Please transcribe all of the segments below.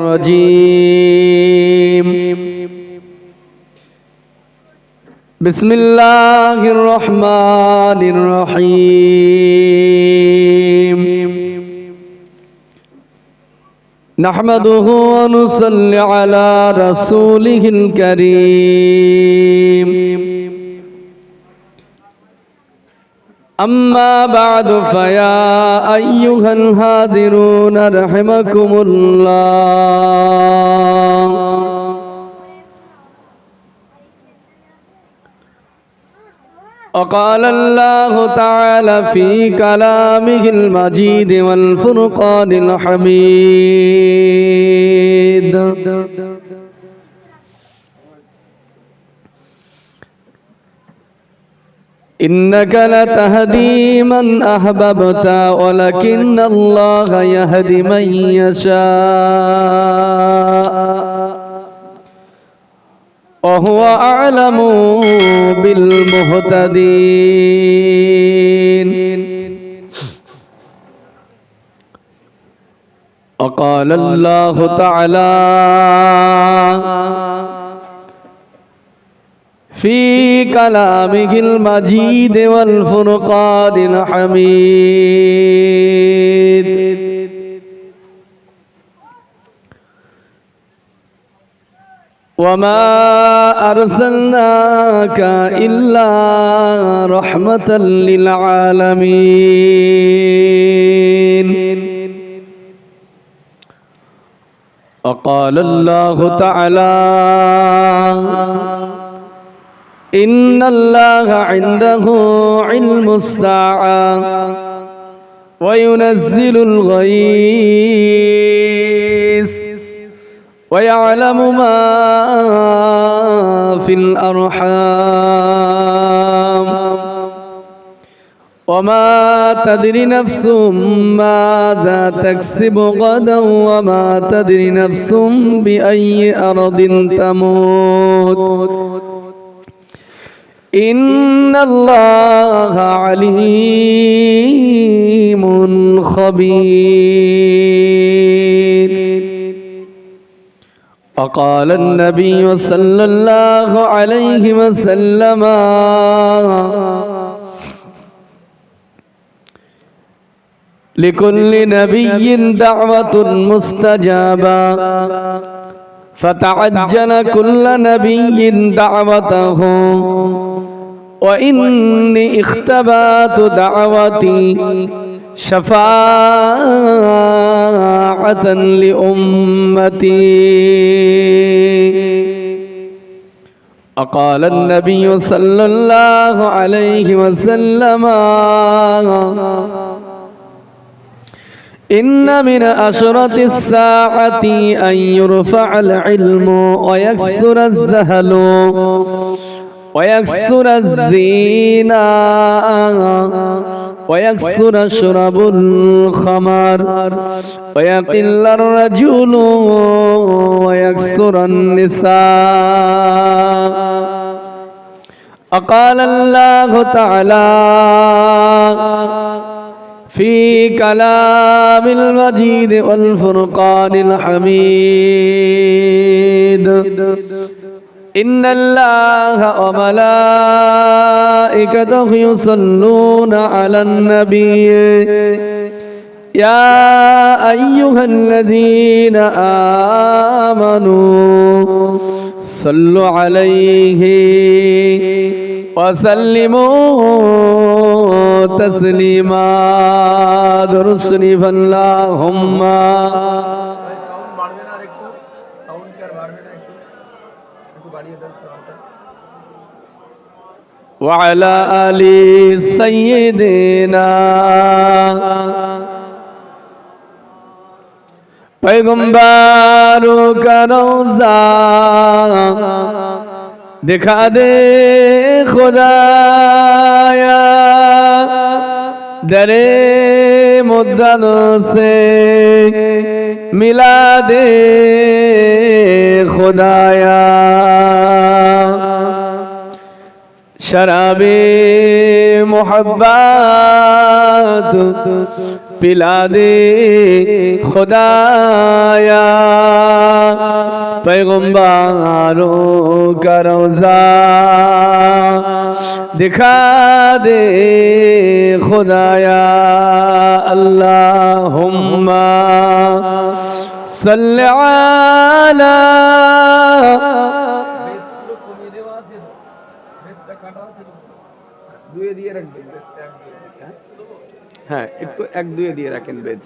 الرجيم بسم الله الرحمن الرحيم نحمده ونصلي على رسوله الكريم أما بعد فيا أيها الحاضرون رحمكم الله وقال الله تعالى في كلامه المجيد والفرقان الحميد إنك لتهدي من أحببت ولكن الله يهدي من يشاء وهو أعلم بالمهتدين وقال الله تعالى في كلامه المجيد والفرقان الحميد وما أرسلناك إلا رحمة للعالمين وقال الله تعالى إن الله عنده علم الساعة وينزل الغيث ويعلم ما في الأرحام وما تدري نفس ماذا تكسب غدا وما تدري نفس بأي أرض تموت إن الله عليم خبير وقال النبي صلى الله عليه وسلم لكل نبي دعوة مستجابة فتعجل كل نبي دعوته وإني اختبأت دعوتي شفاعة لأمتي وقال النبي صلى الله عليه وسلم إن من أشرة الساعة أن يرفع العلم ويكثر الزهل ويكثر الزنا ويكثر شرب الخمر ويقل الرجل ويكثر النساء وقال الله تعالى في كلام المجيد والفرقان الحميد إن الله وملائكته يصلون على النبي يا أيها الذين آمنوا صلوا عليه وسلموا تسليما درود شريف اللهم وعلى آل سيدنا पैगंबरों का रोज़ा दिखा दे खुदाया दरे मुद्दलों से मिला दे खुदाया शराबे मोहब्बत पिला दे खुदाया पैगंबरों का रोज़ा दिखा दे खुदाया अल्लाहुम्मा सल्ली अला হ্যাঁ একটু এক দুয়ে দিয়ে রাখেন বেজ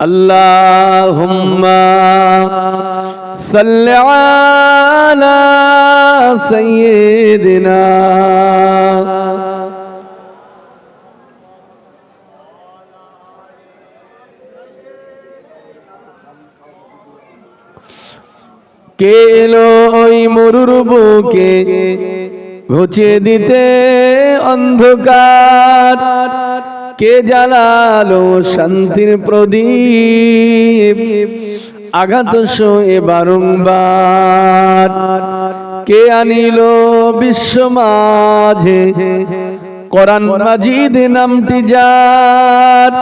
আল্লাহুম্মা সাল্লি আলা সাইয়্যিদিনা কে এলো ওই মরুর বুকে ঘুচিয়ে দিতে অন্ধকার কে জ্বালালো শান্তির প্রদীপ আঘাত সয়ে বারংবার কে আনিল বিশ্ব মাঝে কোরআন মাজিদ নামটি যার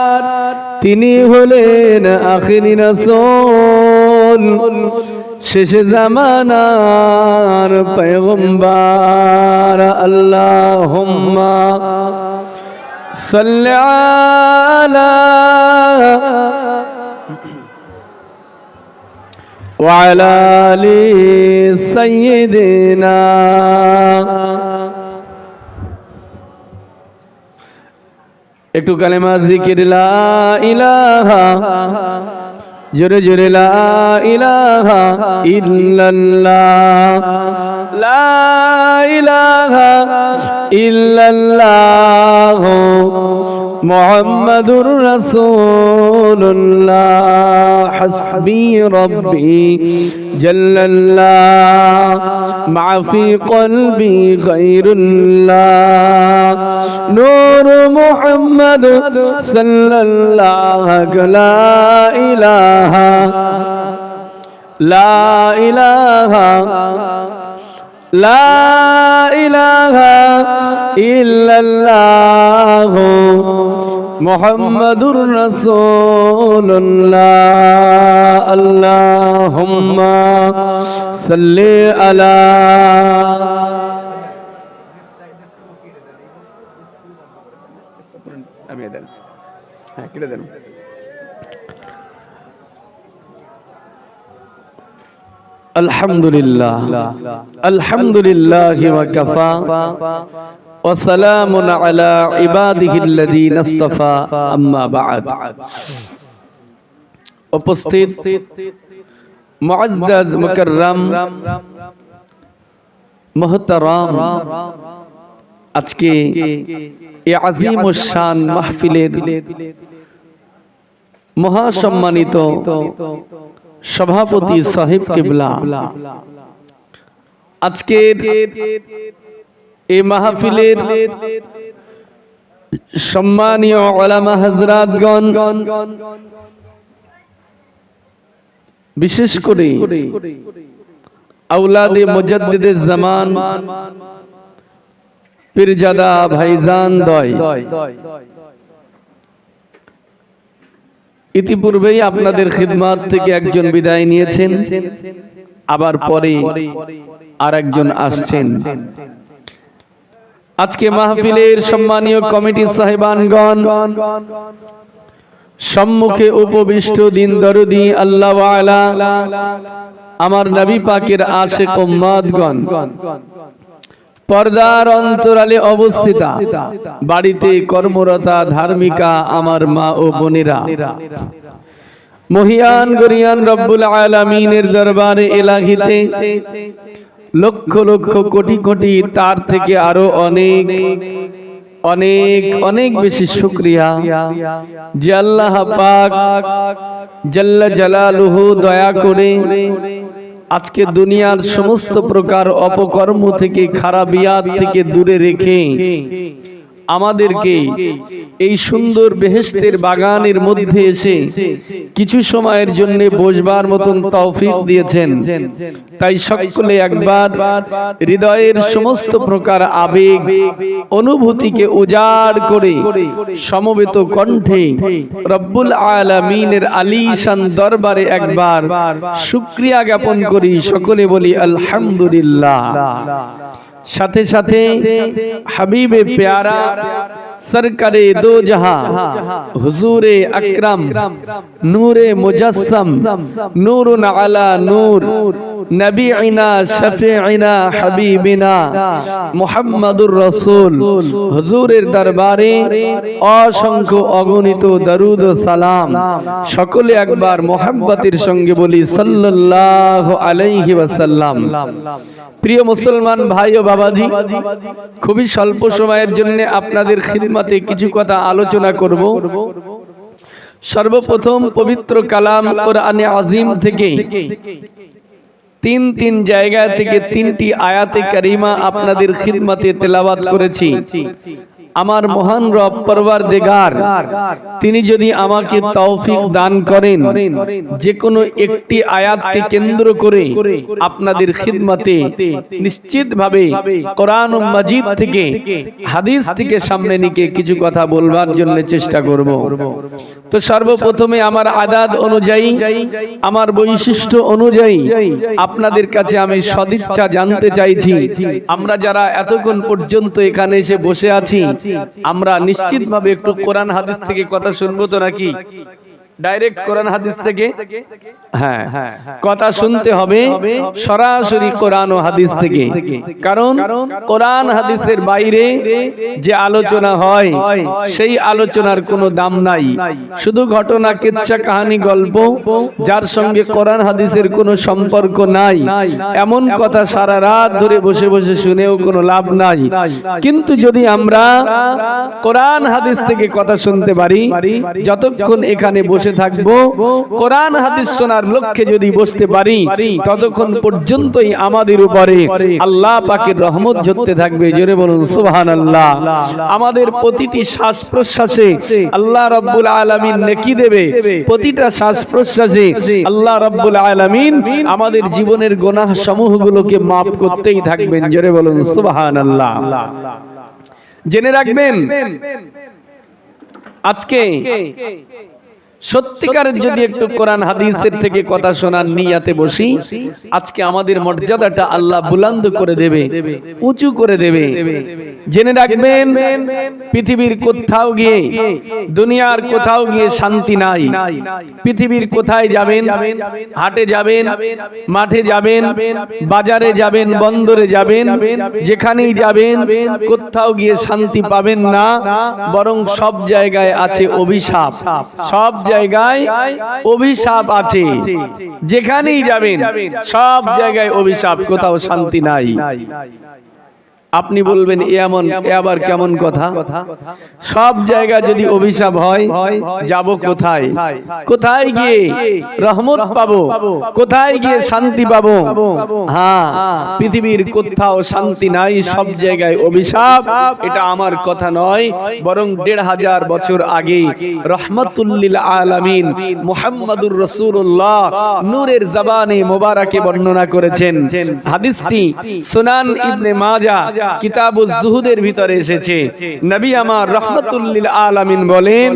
তিনি হলেন আখিরি রাসূল শেষে জামানার পয়গম্বর আল্লাহুম্মা সাল্লি আলা ওয়া আলা আলি সাইয়্যিদিনা একটু কালেমা জিকির লা ইলাহা জোরে জোরে লা ইলাহা ইল্লাল্লাহ লা ইলাহা ইল্লাল্লাহ মুহাম্মাদুর রাসূলুল্লাহ হাসবি রব্বি জাল্লাল্লাহ মা ফি কলবি গায়রুল্লাহ নূর মুহাম্মদ সাল্লাল্লাহু লা ইলাহা লা ইলাহা লা ইলাহা ইল্লাল্লাহ মুহাম্মাদুর রাসূলুল্লাহ আল্লাহুম্মা সাল্লি আলা আমি দেন হ্যাঁ কেটে দেন আলহামদুলিল্লাহ আলহামদুলিল্লাহি ওয়া কাফা ওয়া সালামুন আলা ইবাদিহিল্লাযীনা ইসতাফা আম্মা বা'দ উপস্থিত মুআজ্জাজ মুকাররম মুহতারাম আজকে এই আজিমুশ শান মাহফিলের মহাসম্মানিত সভাপতি সাহেব কিবলা আজকের এই মাহফিলের সম্মানীয় উলামা হযরতগণ বিশেষ করে আওলাদে মুজাদ্দিদে জামান পীরজাদা ভাইজান দয় ইতিপূর্বেই আপনাদের খিদমত থেকে একজন বিদায় নিয়েছেন আবার পরে আরেকজন আসছেন আজকে মাহফিলের সম্মানীয় কমিটি সাহেবানগণ সম্মুখে উপবিষ্ট দিন দরদি আল্লাহ ওয়ালা আমার নবী পাকের আশিক উম্মতগণ পর্দার অন্তরালে অবস্থিতা বাড়িতে কর্মরতা ধার্মিকা আমার মা ও বোনেরা মহিয়ান গরিয়ান রব্বুল আলামিনের দরবারে ইলাহিতে লক্ষ লক্ষ কোটি কোটি তার থেকে আরো অনেক অনেক অনেক বেশি শুকরিয়া যে আল্লাহ পাক জাল্লা জালালুহু দয়া করে আজকে দুনিয়ার সমস্ত প্রকার অপকর্ম থেকে খারাপিয়াত থেকে দূরে রেখে আমাদেরকে এই সুন্দর বেহেশতের বাগানের মধ্যে এসে কিছু সময়ের জন্য বসবার মতন তৌফিক দিয়েছেন। তাই সকলে একবার হৃদয়ের সমস্ত প্রকার আবেগ অনুভূতিকে উজাড় করে সমবেত কণ্ঠে রব্বুল আলামিনের আলীশান দরবারে একবার শুকরিয়া জ্ঞাপন করি। সকলে বলি আলহামদুলিল্লাহ। সাথে সাথে হাবিবে প্যারা সরকারে দো জাহাं হুজুরে আকরাম নূরে মুজাসসাম নূরুন আলা নূর নবীনা শফীঈনা হাবিবিনা মুহাম্মাদুর রাসূল হুজুরের দরবারে অসংখ্য অগণিত দরুদ ও সালাম। সকলে একবার মোহাব্বতের সঙ্গে বলি সাল্লাল্লাহু আলাইহি ওয়াসাল্লাম। প্রিয় মুসলমান ভাই ও বাবাজি, খুবই স্বল্প সময়ের জন্য আপনাদের খিদমতে কিছু কথা আলোচনা করব। সর্বপ্রথম পবিত্র কালাম কোরআনে আজিম থেকে তিন জায়গা থেকে 3টি আয়াতে কারিমা আপনাদের খিদমতে তেলাওয়াত করেছি। আমার মহান রব পরওয়ারদিগার তিনি যদি আমাকে তৌফিক দান করেন, যে কোনো একটি আয়াতকে কেন্দ্র করে আপনাদের খিদমতে নিশ্চিতভাবে কোরআন ও মাজিদ থেকে হাদিস থেকে সামনে নিয়ে কিছু কথা বলবার জন্য চেষ্টা করব। তো সর্বপ্রথমে আমার আদাদ অনুযায়ী, আমার বৈশিষ্ট্য অনুযায়ী আপনাদের কাছে আমি সদিচ্ছা জানতে চাইছি, আমরা যারা এতক্ষণ পর্যন্ত এখানে এসে বসে আছি, আমরা নিশ্চিতভাবে একটু কোরআন হাদিস থেকে কথা শুনবো তো নাকি? ডাইরেক্ট কোরআন হাদিস থেকে হ্যাঁ কথা শুনতে হবে, সরাসরি কোরআন ও হাদিস থেকে। কারণ কোরআন হাদিসের বাইরে যে আলোচনা হয় সেই আলোচনার কোনো দাম নাই। শুধু ঘটনা, কিচ্ছা, কাহিনী, গল্প, যার সঙ্গে কোরআন হাদিসের কোনো সম্পর্ক নাই, এমন কথা সারা রাত ধরে বসে বসে শুনেও কোনো লাভ নাই। কিন্তু যদি আমরা কোরআন হাদিস থেকে কথা শুনতে পারি, যতক্ষণ এখানে বসে থাকবো কোরআন হাদিস শোনার লক্ষ্যে যদি বসতে পারি, ততক্ষণ পর্যন্তই আমাদের উপরে আল্লাহ পাকের রহমত ঝরতে থাকবে। জোরে বলুন সুবহানাল্লাহ। আমাদের প্রতিটি শ্বাস প্রশ্বাসে আল্লাহ রাব্বুল আলামিন নেকি দেবে। প্রতিটা শ্বাস প্রশ্বাসে আল্লাহ রাব্বুল আলামিন আমাদের জীবনের গুনাহ সমূহগুলোকে মাফ করতেই থাকবেন। জোরে বলুন সুবহানাল্লাহ। জেনে রাখবেন, আজকে সত্যিকারের যদি একটু কোরআন হাদিসের থেকে কথা শোনার নিয়াতে বসি, আজকে আমাদের মর্যাদাটা আল্লাহ বুলন্দ করে দেবে, উঁচু করে দেবে। জেনে রাখবেন, পৃথিবীর কোথাও গিয়ে, দুনিয়ার কোথাও গিয়ে শান্তি নাই। পৃথিবীর কোথায় যাবেন, হাটে যাবেন, মাঠে যাবেন, বাজারে যাবেন, বন্দরে যাবেন, যেখানেই যাবেন কোথাও গিয়ে শান্তি পাবেন না, বরং সব জায়গায় আছে অভিশাপ। সব জায়গায় অভিশাপ আছে, যেখানেই যাবেন সব জায়গায় অভিশাপ, কোথাও শান্তি নাই। আপনি বলবেন এ আবার কেমন কথা? সব জায়গা যদি অভিশাপ হয়, যাব কোথায়? কোথায় গিয়ে রহমত পাবো? কোথায় গিয়ে শান্তি পাবো? হ্যাঁ, পৃথিবীর কোথাও শান্তি নাই, সব জায়গায় অভিশাপ। এটা আমার কথা নয়, বরং ১৫০০ বছর আগে রহমাতুল লিল আলামিন মুহাম্মাদুর রাসূলুল্লাহ নূরের জবানে মোবারকে বর্ণনা করেছেন। হাদিসটি সুনান ইবনে মাজাহ কিতাবুজ জুহুদের ভিতরে এসেছে। নবী আমার রাহমাতুল লিল আলামিন বলেন,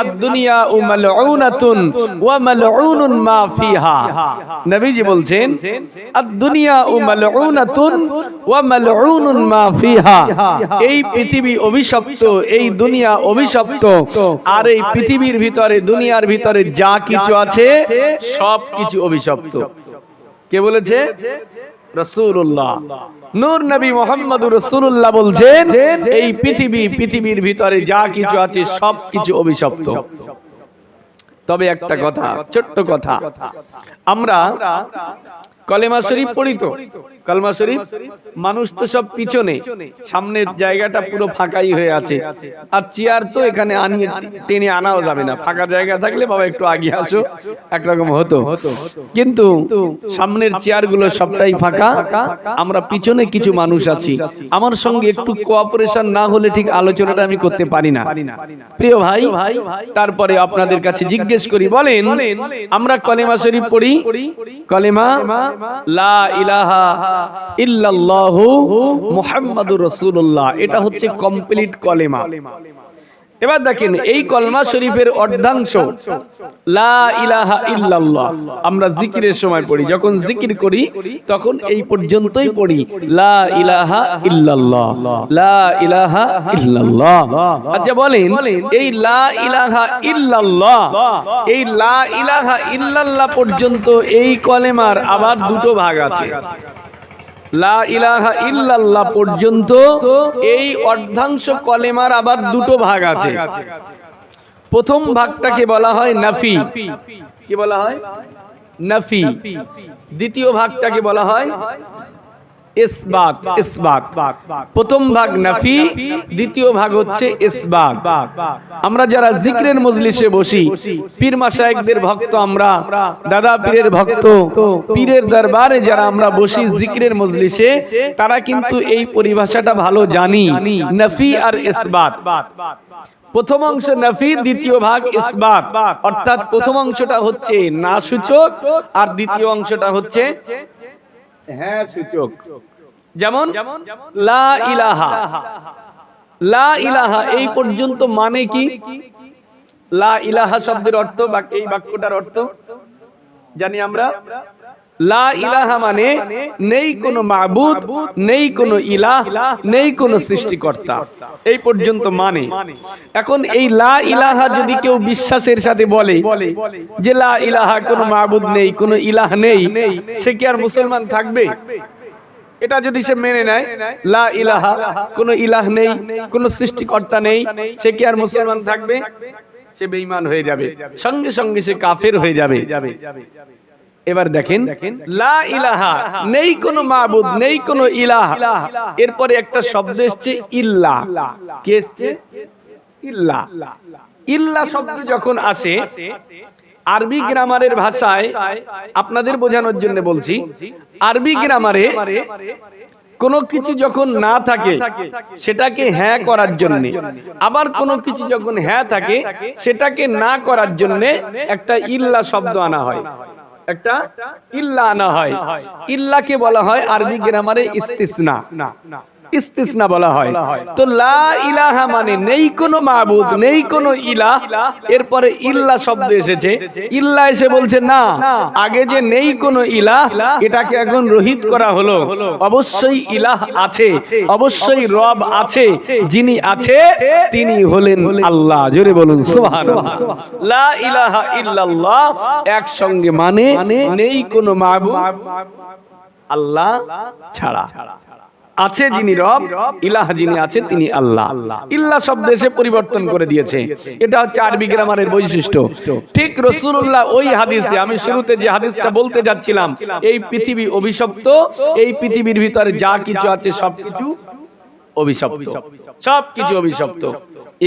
আদ-দুনিয়া মালউনাতুন ওয়া মালউনুন মা ফিহা। নবীজি বলছেন, আদ-দুনিয়া মালউনাতুন ওয়া মালউনুন মা ফিহা। এই পৃথিবী অভিশপ্ত, এই দুনিয়া অভিশপ্ত, আর এই পৃথিবীর ভিতরে, দুনিয়ার ভিতরে যা কিছু আছে সব কিছু অভিশপ্ত। কে বলেছে? রাসূলুল্লাহ। নূর নবী মুহাম্মদুর রাসূলুল্লাহ বলছেন, এই পৃথিবীর ভিতরে যা কিছু আছে সব কিছু অভিশপ্ত। তবে একটা কথা, ছোট্ট কথা, আমরা কলেমা শরীফ পড়ি তো, কলমা শরীফ, মানুষ তো সব পিছনে, সামনের জায়গাটা পুরো ফাঁকাই হয়ে আছে, আর চেয়ার তো এখানে আনিয়ে টেনে আনাও যাবে না, ফাঁকা জায়গা থাকলে বাবা একটু আগে আসো একরকম হতো, কিন্তু সামনের চেয়ার গুলো সবটাই ফাঁকা, আমরা পিছনে কিছু মানুষ আছি, আমার সঙ্গে একটু কোঅপারেশন না হলে ঠিক আলোচনাটা আমি করতে পারি না। প্রিয় ভাই, তারপরে আপনাদের কাছে জিজ্ঞেস করি, বলেন আমরা কলেমা শরীফ পড়ি, কলেমা লা ইলাহা ইল্লাল্লাহু মুহাম্মাদুর রাসূলুল্লাহ, এটা হচ্ছে কমপ্লিট কলেমা। এবার দেখেন এই কলমা শরীফের অর্ধাংশ লা ইলাহা ইল্লাল্লাহ আমরা জিকিরের সময় পড়ি, যখন জিকির করি তখন এই পর্যন্তই পড়ি, লা ইলাহা ইল্লাল্লাহ, লা ইলাহা ইল্লাল্লাহ। আচ্ছা বলেন এই লা ইলাহা ইল্লাল্লাহ, এই লা ইলাহা ইল্লাল্লাহ পর্যন্ত এই কলেমার আবার দুটো ভাগ আছে। লা ইলাহা ইল্লাল্লাহ পর্যন্ত এই অর্ধাংশ কলেমার আবার দুটো ভাগ আছে। প্রথম ভাগটাকে বলা হয় নাফি, কি বলা হয়? নাফি। দ্বিতীয় ভাগটাকে বলা হয় ইসবাত, ইসবাত। প্রথম ভাগ নাফি, দ্বিতীয় ভাগ হচ্ছে ইসবাত। আমরা যারা জিকরের মজলিসে বসি, পীর মাশায়েখদের ভক্ত, আমরা দাদা পীরের ভক্ত, পীরের দরবারে যারা আমরা বসি জিকরের মজলিসে, তারা কিন্তু এই পরিভাষাটা ভালো জানি, নাফি আর ইসবাত। প্রথম অংশ নাফি, দ্বিতীয় ভাগ ইসবাত, অর্থাৎ প্রথম অংশটা হচ্ছে না সূচক আর দ্বিতীয় অংশটা হচ্ছে হ্যাঁ সূচক। যেমন লা ইলাহা, লা ইলাহা এই পর্যন্ত মানে কি? লা ইলাহা শব্দের অর্থ বা এই বাক্যটার অর্থ জানি আমরা। লা ইলাহা মানে নেই কোনো মাবুদ, নেই কোনো ইলাহ, নেই কোনো সৃষ্টিকর্তা, এই পর্যন্ত মানে। এখন এই লা ইলাহা যদি কেউ বিশ্বাসের সাথে বলে যে লা ইলাহা কোনো মাবুদ নেই, কোনো ইলাহ নেই, সে কি আর মুসলমান থাকবে? এটা যদি সে মেনে নেয় লা ইলাহা কোনো ইলাহ নেই, কোনো সৃষ্টিকর্তা নেই, সে কি আর মুসলমান থাকবে? সে বেঈমান হয়ে যাবে, সঙ্গে সঙ্গে সে কাফের হয়ে যাবে। এবার দেখেন লা ইলাহা নেই কোনো মাবুদ, নেই কোনো ইলাহ, এরপরে একটা শব্দ এসছে ইল্লাহ। কি এসছে? ইল্লাহ। ইল্লাহ শব্দ যখন আসে আরবি গ্রামারের ভাষায়, আপনাদের বোঝানোর জন্য বলছি, আরবি গ্রামারে কোনো কিছু যখন না থাকে সেটাকে হ্যাঁ করার জন্য, আবার কোনো কিছু যখন হ্যাঁ থাকে সেটাকে না করার জন্য একটা ইল্লা শব্দ আনা হয়, একটা ইল্লা আনা হয়। ইল্লাকে বলা হয় আরবি গ্রামারে ইস্তিসনা, ইস্তিসনা বলা হয়। তো লা ইলাহা মানে নেই কোনো মাবুদ, নেই কোনো ইলাহ, এরপরে ইল্লা শব্দ এসেছে। ইল্লা এসে বলছে না, আগে যে নেই কোনো ইলাহ এটাকে এখন রহিত করা হলো, অবশ্যই ইলাহ আছে, অবশ্যই রব আছে, যিনি আছে তিনি হলেন আল্লাহ। জোরে বলুন সুবহানাল্লাহ। লা ইলাহা ইল্লাল্লাহ একসঙ্গে মানে নেই কোনো মাবুদ আল্লাহ ছাড়া, আছে যিনি রব, ইলাহ যিনি আছে তিনি আল্লাহ। ইল্লাহ শব্দ এসে পরিবর্তন করে দিয়েছে, এটা হচ্ছে আরবি গ্রামারের বৈশিষ্ট্য। ঠিক রাসূলুল্লাহ ওই হাদিসে, আমি শুরুতে যে হাদিসটা বলতে যাচ্ছিলাম, এই পৃথিবী অভিশপ্ত, এই পৃথিবীর ভিতরে যা কিছু আছে সবকিছু অভিশপ্ত, সবকিছু অভিশপ্ত।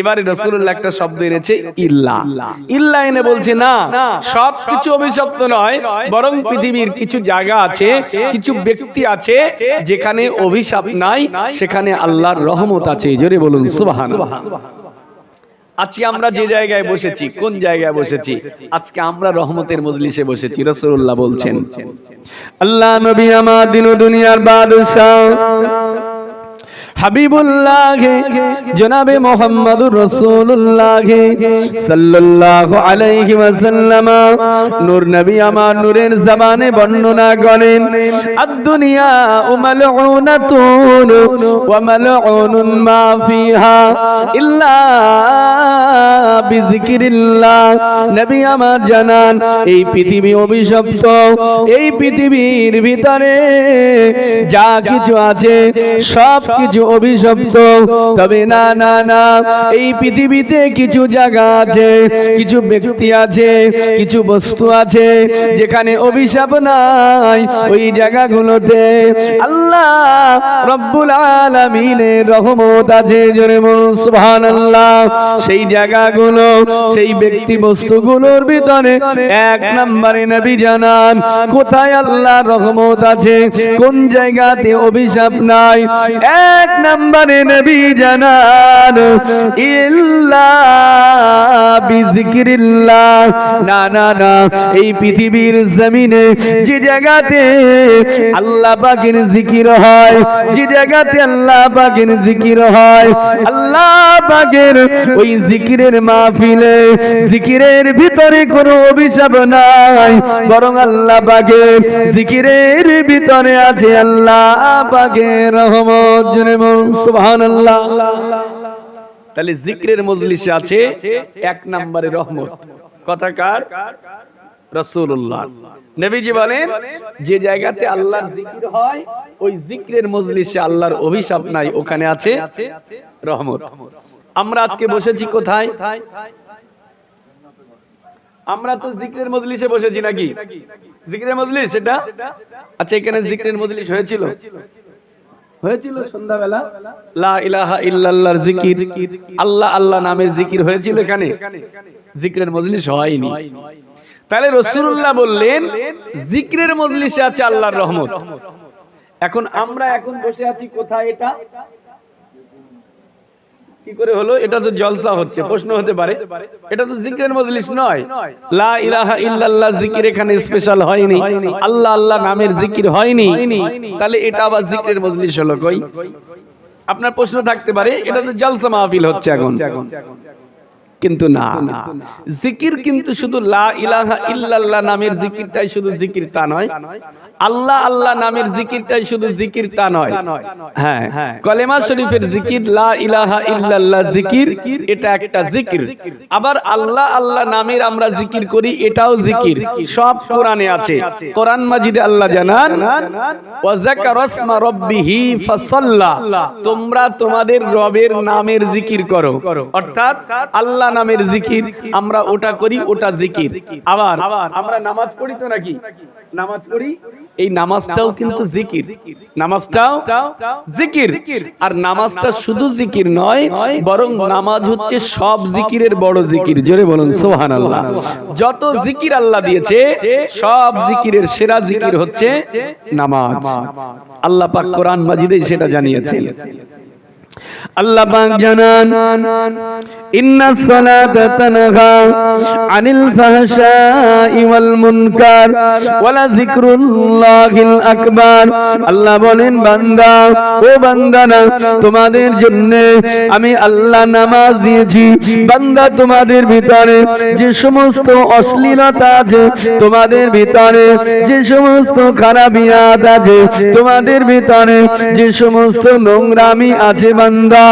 এবারে রাসূলুল্লাহ একটা শব্দ এনেছে ইল্লাহ। ইল্লাহ এনে বলছে না, সবকিছু অভিশপ্ত নয়, বরং পৃথিবীর কিছু জায়গা আছে, কিছু ব্যক্তি আছে যেখানে অভিশাপ নাই, সেখানে আল্লাহর রহমত আছে। জোরে বলুন সুবহানাল্লাহ। আজকে আমরা যে জায়গায় বসেছি, কোন জায়গায় বসেছি? আজকে আমরা রহমতের মজলিসে বসেছি। রাসূলুল্লাহ বলছেন, আল্লাহ নবী আমার দিন ও দুনিয়ার বাদশা হাবিবুল্লাহ জনাবে মুহাম্মদুর রাসূলুল্লাহ সাল্লাল্লাহু আলাইহি ওয়াসাল্লাম নূর নবী আমার নূরের জবানে বর্ণনা করেন, আদ-দুনিয়া মালউনাতুন ওয়া মালউনুন মা ফিহা ইল্লা বিযিকরিল্লাহ। নবী আমার জানান এই পৃথিবী অভিশপ্ত, এই পৃথিবীর ভিতরে যা কিছু আছে সব কিছু অভিশপ্ত। তবে না না না, এই পৃথিবীতে কিছু জায়গা আছে, কিছু ব্যক্তি আছে, কিছু বস্তু আছে যেখানে অভিশাপ নাই। ওই জায়গাগুলোতে আল্লাহ রব্বুল আলামিনের রহমত আছে। জোরে বলুন সুবহানাল্লাহ। সেই জায়গাগুলো, সেই ব্যক্তি বস্তুগুলোর ভিতরে এক নম্বরে নবী জানান কোথায় আল্লাহর রহমত আছে, কোন জায়গাতে অভিশাপ নাই। এক নম্বরে নবী জানান ইল্লা বিযিকরিল্লাহ। না না না, এই পৃথিবীর জমিনে যে জায়গাতে আল্লাহ পাকের জিকির হয়, যে জায়গাতে আল্লাহ পাকের জিকির হয়, আল্লাহ পাকের ওই জিকিরের মাহফিলে, জিকিরের ভিতরে কোনো অভিশাপ নাই, বরং আল্লাহ পাকের জিকিরের ভিতরে আছে আল্লাহ পাকের রহমত। জোরে বলুন সুবহানাল্লাহ। তাহলে জিকিরের মজলিসে আছে এক নম্বরে রহমত। কথাকার রাসূলুল্লাহ। নবীজি বলেন যে জায়গাতে আল্লাহর জিকির হয়, ওই জিকিরের মজলিসে আল্লাহর অভিশাপ নাই, ওখানে আছে রহমত। আমরা আজকে বসেছি কোথায়? আমরা তো জিকিরের মজলিসে বসেছি নাকি? জিকিরের মজলিস এটা? আচ্ছা, এখানে জিকিরের মজলিস হয়েছিল? হয়েছিল সন্ধ্যাবেলা লা ইলাহা ইল্লাল্লাহর জিকির, আল্লাহ আল্লাহ নামের জিকির হয়েছিল এখানে? জিকিরের মজলিস হয়নি। তাহলে রাসূলুল্লাহ বললেন জিকিরের মজলিসে আছে আল্লাহর রহমত। এখন আমরা এখন বসে আছি কোথায়? এটা কি করে হলো? এটা তো জলসা হচ্ছে। প্রশ্ন হতে পারে এটা তো জিকিরের মজলিস নয়, লা ইলাহা ইল্লাল্লাহ জিকির এখানে স্পেশাল হয়নি, আল্লাহ আল্লাহ নামের জিকির হয়নি, তাহলে এটা আবার জিকিরের মজলিস হলো কই? আপনার প্রশ্ন থাকতে পারে এটা তো জলসা মাহফিল হচ্ছে এখন। কিন্তু না, জিকির কিন্তু শুধু লা ইলাহা ইল্লাল্লাহ নামের জিকিরটাই শুধু জিকির তা নয়, আল্লাহ আল্লাহ নামের জিকিরটাই শুধু জিকির তা নয়। হ্যাঁ, কলেমা শরীফের জিকির, লা ইলাহা ইল্লাল্লাহ জিকির, এটা একটা জিকির। আবার আল্লাহ আল্লাহ নামের আমরা জিকির করি, এটাও জিকির। সব কোরআনে আছে। কোরআন মাজিদে আল্লাহ জানান ওয়া যাকারা ইসমা রাব্বিহি ফাসাল্লা, তোমরা তোমাদের রবের নামের জিকির করো। অর্থাৎ আল্লাহ নামের জিকির আমরা ওটা করি, ওটা জিকির। আবার আমরা নামাজ পড়ি তো নাকি? নামাজ পড়ি, এই নামাজটাও কিন্তু জিকির, নামাজটাও জিকির। আর নামাজটা শুধু জিকির নয়, বরং নামাজ হচ্ছে সব জিকিরের বড় জিকির। জোরে বলুন সুবহানাল্লাহ। যত জিকির আল্লাহ দিয়েছে সব জিকিরের সেরা জিকির হচ্ছে নামাজ। আল্লাহ পাক কোরআন মাজিদে সেটা জানিয়েছেন। আল্লাহ পাক জানান ইন্নাস সালাতা তানহা আনিল ফাহশাই ওয়াল মুনকার ওয়ালা যিকরুল্লাহিল আকবার। আল্লাহ বলেন বান্দা, ও বান্দারা, তোমাদের জন্য আমি আল্লাহ নামাজ দিয়েছি। বান্দা, তোমাদের ভিতরে যে সমস্ত অশ্লীলতা আছে, তোমাদের ভিতরে যে সমস্ত খারাপিয়াত আছে, তোমাদের ভিতরে যে সমস্ত নোংরামি আছে, বান্দা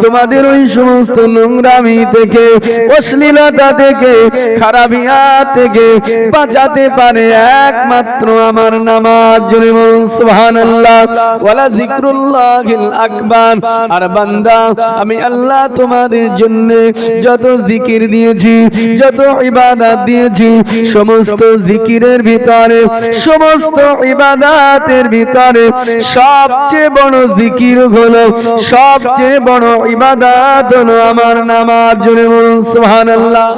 তোমাদের ওই সমস্ত নোংরামি থেকে, অশ্লীলতা থেকে, খারাপিয়াত থেকে বাঁচাতে পারে একমাত্র আমার নামাজ। জোরে বলুন সুবহানাল্লাহ। ওয়ালা যিকরুল্লাহিল আকবার। আর বান্দা, আমি আল্লাহ তোমাদের জন্য যত জিকির দিয়েছি, যত ইবাদত দিয়েছি, সমস্ত জিকিরের ভিতরে, সমস্ত ইবাদতের ভিতরে সবচেয়ে বড় জিকির হলো, সবচেয়ে বড় ইবাদত হলো আমার নামাজ। জোরে বলুন সুবহানাল্লাহ।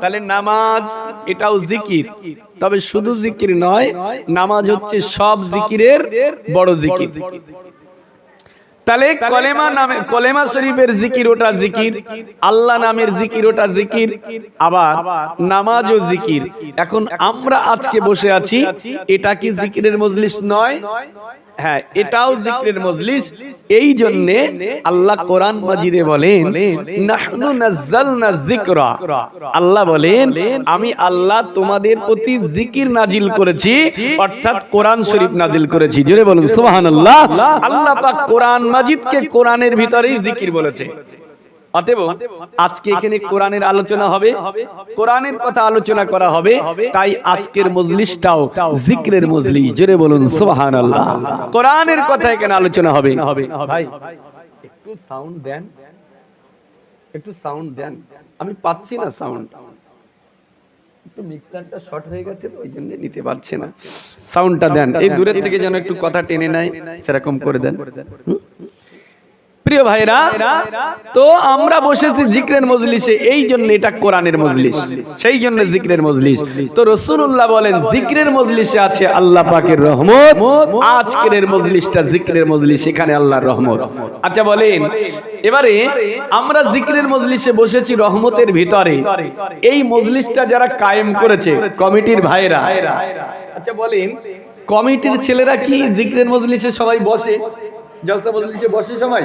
তাহলে নামাজ এটাও জিকির, তবে শুধু জিকির নয়, নামাজ হচ্ছে সব জিকিরের বড় জিকির। তাহলে কলেমা নামে, কলেমা শরীফের জিকির ওটা জিকির, আল্লাহ নামের জিকির ওটা জিকির, আবার নামাজও জিকির। এখন আমরা আজকে বসে আছি, এটা কি জিকিরের মজলিস নয়? হ্যাঁ, এটাও জিকিরের মজলিস। এই জন্য আল্লাহ কোরআন মাজিদে বলেন নাহনু নাযালনা যিকরা। আল্লাহ বলেন আমি আল্লাহ তোমাদের প্রতি জিকির নাজিল করেছি, অর্থাৎ কোরআন শরীফ নাজিল করেছি। জোরে বলুন সুবহানাল্লাহ। আল্লাহ পাক কোরআন মাজিদকে কোরআনের ভিতরেই জিকির বলেছে। অতএব আজকে এখানে কোরআনের আলোচনা হবে, কোরআনের কথা আলোচনা করা হবে, তাই আজকের মজলিসটাও জিক্রের মজলিস। জোরে বলুন সুবহানাল্লাহ। কোরআনের কথা এখানে আলোচনা হবে। ভাই একটু সাউন্ড দেন, একটু সাউন্ড দেন, আমি পাচ্ছি না সাউন্ড, একটু মিক্সারটা শর্ট হয়ে গেছে তো ওই জন্য নিতে পারছে না, সাউন্ডটা দেন। এই দূরের থেকে যেন একটু কথা টেনে নেয় সেরকম করে দেন। প্রিয় ভাইরা, তো আমরা বসেছি জিক্রের মজলিসে, এই জন্য এটা কোরআনের মজলিস, সেই জন্য জিক্রের মজলিস। তো রাসূলুল্লাহ বলেন জিক্রের মজলিসে আছে আল্লাহ পাকের রহমত, আজকের মজলিসটা জিক্রের মজলিস, এখানে আল্লাহর রহমত। আচ্ছা বলেন, এবারে আমরা জিক্রের মজলিসে বসেছি রহমতের ভিতরে, এই মজলিসটা যারা কায়েম করেছে কমিটির ভাইরা, আচ্ছা বলেন কমিটির ছেলেরা কি জিক্রের মজলিসে সবাই বসে, জলসা মজলিসে বসে সবাই?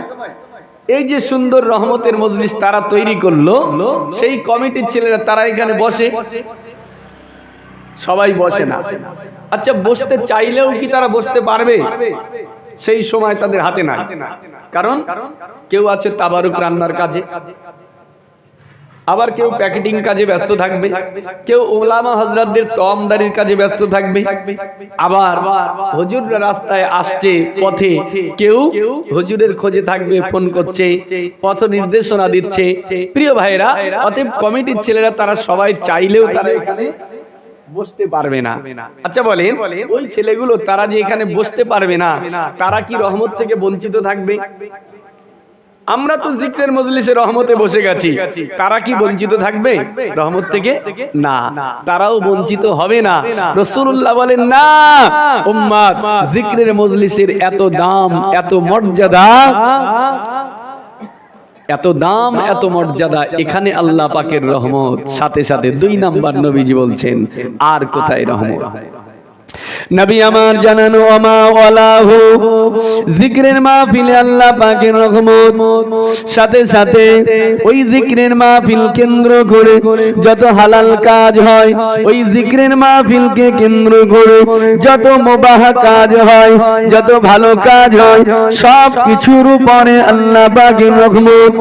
এই যে সুন্দর রহমতের মজলিস তারা তৈরি করলো, সেই কমিটির ছেলেরা তারা এখানে বসে? সবাই বসে না। আচ্ছা বসতে চাইলেও কি তারা বসতে পারবে? সেই সময় তাদের হাতে নাই। কারণ কেউ আছে তাবারুক রান্নার কাজে, আবার কেউ প্যাকেটিং কাজে ব্যস্ত থাকবে, কেউ ওলামা হযরতদের তমদারির কাজে ব্যস্ত থাকবে, আবার হুজুররা রাস্তায় আসছে পথে, কেউ হুজুরের খোঁজে থাকবে, ফোন করছে, পথ নির্দেশনা দিচ্ছে। প্রিয় ভাইরা, অতএব কমিটির ছেলেরা তারা সবাই চাইলেও তারা এখানে বসতে পারবে না। আচ্ছা বলেন ওই ছেলেগুলো তারা যে এখানে বসতে পারবে না, তারা কি রহমত থেকে বঞ্চিত থাকবে? আমরা তো জিক্রের মজলিসে রহমতে বসে গেছি, তারা কি বঞ্চিত থাকবে রহমত থেকে? না, তারাও বঞ্চিত হবে না। রাসূলুল্লাহ বলেন না উম্মত, জিক্রের মজলিসের এত দাম, এত মর্যাদা, এত দাম, এত মর্যাদা, এখানে আল্লাহ পাকের রহমত, সাথে সাথে 2 নাম্বার নবীজি বলছেন আর কোথায় রহমত? নবী আমার জানানো আমা ওয়ালাহু, জিক্রের মাহফিলে আল্লাহ পাকের রহমত, সাথে সাথে ওই জিক্রের মাহফিল কেন্দ্র করে যত হালাল কাজ হয়, ওই জিক্রের মাহফিলকে কেন্দ্র করে যত মুবাহ কাজ হয়, যত ভালো কাজ হয়, সব কিছুর উপরে আল্লাহ পাকের রহমত।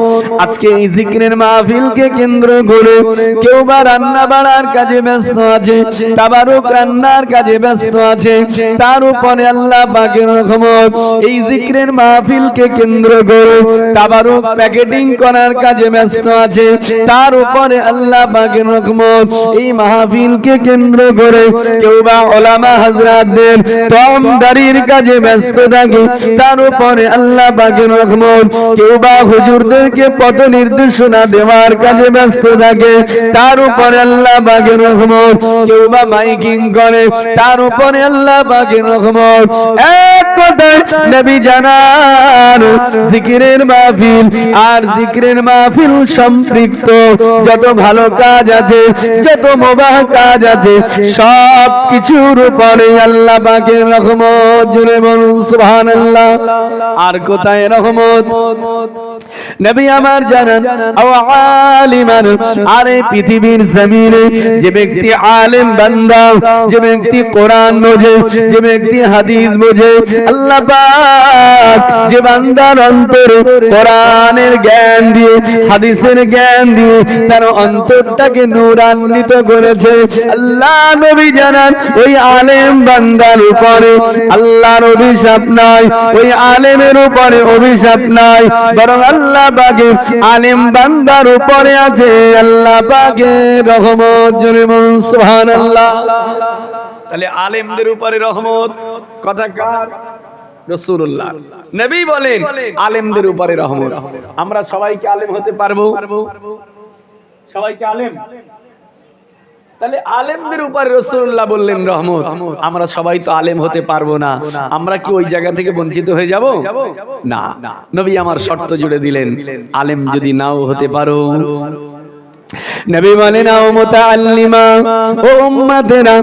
আজকে এই জিক্রের মাহফিলকে কেন্দ্র করে কেউ বা রান্না বাড়ার কাজে ব্যস্ত আছে, তাবারুক রান্নার কাজে ব্যস্ত আছে, তার উপরে আল্লাহ পাকের রহমত। এই জিক্রের মাহফিলকে কেন্দ্র করে তাবারুক প্যাকেটিং করার কাজে ব্যস্ত আছে, তার উপরে আল্লাহ পাকের রহমত। এই মাহফিলকে কেন্দ্র করে কেউ বা ওলামা হযরতদের তমদারির কাজে ব্যস্ত থাকে, তার উপরে আল্লাহ পাকের রহমত। কেউ বা হুজুরদেরকে পথ নির্দেশনা দেওয়ার কাজে ব্যস্ত থাকে, তার উপরে আল্লাহ পাকের রহমত। কেউ বা মাইকিং করে, তার উপরে আল্লাহ পাকের রহমত। এক কথায় নবী জানান জিকিরের মাহফিল আর জিকিরের মাহফিল সম্পৃক্ত যত ভালো কাজ আছে, যত মুবাহ কাজ আছে, সব কিছুর উপরে আল্লাহ পাকের রহমত। জোরে বলুন সুবহানাল্লাহ। আর কোথায় রহমত? নবী আমার জানান ও আলিমান, আরে পৃথিবীর জমিনে যে ব্যক্তি আলেম বান্দা, যে ব্যক্তি কোরআন বোঝে, যে ব্যক্তি হাদিস বোঝে, আল্লাহ পাক যে বান্দার অন্তরে কোরআনের জ্ঞান দিয়ে, হাদিসের জ্ঞান দিয়ে তার অন্তরটাকে নূরান্বিত করেছে, আল্লাহ নবী জানান ওই আলেম বান্দার উপরে আল্লাহর অভিশাপ নাই, ওই আলেমের উপরে অভিশাপ নাই, বরং আল্লাহ পাকের আলেম বান্দার উপরে আছে আল্লাহ পাকের রহমত। জোরে বলুন সুবহানাল্লাহ। তাহলে আলেমদের উপরে রহমত কথা কার? রাসূলুল্লাহ। নবী বলেন আলেমদের উপরে রহমত। আমরা সবাইকে আলেম হতে পারবো? সবাইকে আলেম? তাহলে আলেমদের উপরে রাসূলুল্লাহ বললেন রহমত। আমরা সবাই তো আলেম হতে পারবো না, আমরা কি ওই জায়গা থেকে বঞ্চিত হয়ে যাব? না, নবী আমার শর্ত জুড়ে দিলেন, আলেম যদি নাও হতে পারো, নবী বলেন ও মুতাআল্লিমা, ও উম্মতেরা,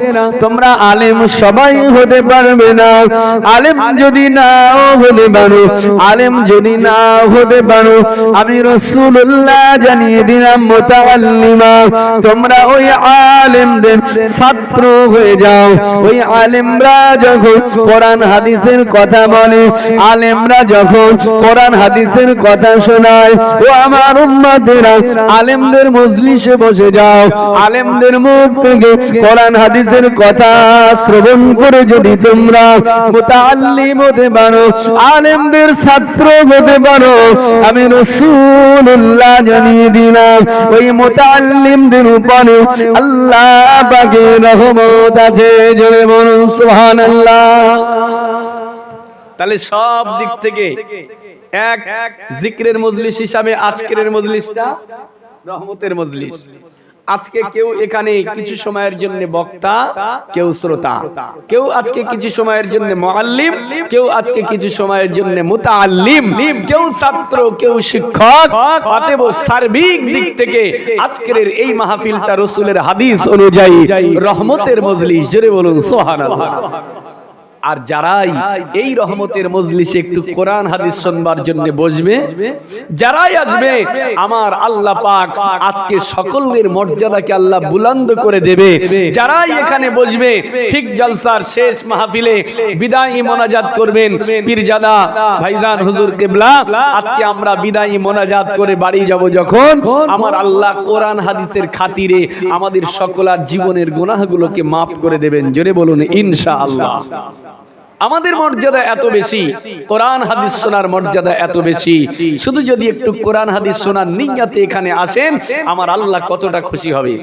তোমরা আলেম সবাই হতে পারবে না। আলেম যদি নাও হতে পারো, আলেম যদি নাও হতে পারো, আমি রাসূলুল্লাহ জানিয়ে দিলাম মুতাআল্লিমা, তোমরা ওই আলেমদের ছাত্র হয়ে যাও। ওই আলেমরা যখন কোরআন হাদিসের কথা বলে, আলেমরা যখন কোরআন হাদিসের কথা শোনায়, ও আমার উম্মতেরা, আলেমদের মজলিসে বসে যাও। আলেমদের মুখ থেকে কোরআন হাদিসের কথা শ্রবণ করে যদি তোমরা মুতাআল্লিম হতে পারো, আলেমদের ছাত্র হতে পারো, আমি রাসূলুল্লাহ জানিয়ে দিলাম ওই মুতাআল্লিমদের উপরে আল্লাহ পাকের রহমত আছে। জোরে বলুন সুবহানাল্লাহ। তাহলে সব দিক থেকে এক জিকিরের মজলিস হিসাবে আজকের মজলিসটা রহমতের মজলিস। আজকে কেউ এখানে কিছু সময়ের জন্য বক্তা, কেউ শ্রোতা, কেউ আজকে কিছু সময়ের জন্য মুআল্লিম, কেউ আজকে কিছু সময়ের জন্য মুতাআল্লিম, কেউ ছাত্র, কেউ শিক্ষক। অতএব সার্বিক দিক থেকে আজকের এই মাহফিলটা রাসূলের হাদিস অনুযায়ী রহমতের মজলিস। জোরে বলুন সুবহানাল্লাহ। আর যারাই এই রহমতের মজলিসে একটু কোরআন হাদিস শুনবার জন্য বসবে, যারাই আসবে, আমার আল্লাহ পাক আজকে সকলের মর্যাদাকে আল্লাহ বুলন্দ করে দেবে। যারাই এখানে বসবে, ঠিক জলসার শেষ মাহফিলে বিদায়ী মোনাজাত করবেন পীরজাদা ভাইজান হুজুর কিবলা। আজকে আমরা বিদায়ী মোনাজাত করে বাড়ি যাব যখন, আমার আল্লাহ কোরআন হাদিসের খাতিরে আমাদের সকলের জীবনের গুনাহগুলোকে মাফ করে দেবেন। জোরে বলুন ইনশাআল্লাহ। আমাদের মর্যাদা এত বেশি, কোরআন হাদিস শোনার মর্যাদা এত বেশি। শুধু যদি একটু কোরআন হাদিস শোনার নিয়তে এখানে আসেন, আমার আল্লাহ কতটা খুশি হবে।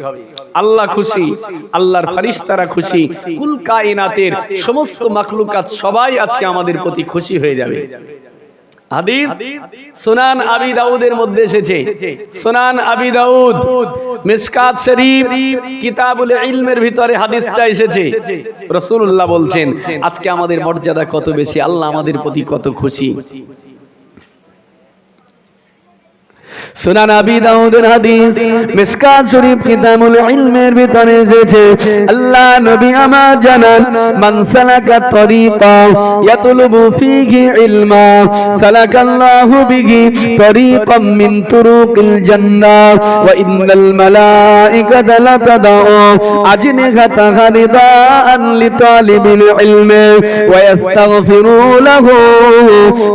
আল্লাহ খুশি, আল্লাহর ফেরেশতারা খুশি, কুল কায়নাতের সমস্ত মাখলুকাত সবাই আজকে আমাদের প্রতি খুশি হয়ে যাবে। হাদিস সুনান আবি দাউদের মধ্যে এসেছে। সুনান আবি দাউদ মিশকাত শরীফ কিতাবুল ইলমের ভিতরে হাদিসটা এসেছে। রাসূলুল্লাহ বলছেন আজকে আমাদের মর্যাদা কত বেশি, আল্লাহ আমাদের প্রতি কত খুশি। সুনান আবি দাউদের হাদিস মিশকাত শরীফ কিতাবুল ইলমের ভিতরে এসেছে, আল্লাহ নবী আমার জানান, মান সালাকা তরিকা ইয়াতলুবু ফীহি ইলমা সালাকাল্লাহু বিহি তরিকাম মিন তুরুকিল জান্নাহ ওয়া ইন্নাল মালাইকাতা লাতাদউ আজনিহাতাহা রিদাআন লিতালিবিল ইলমি ওয়া ইস্তাগফিরু লাহু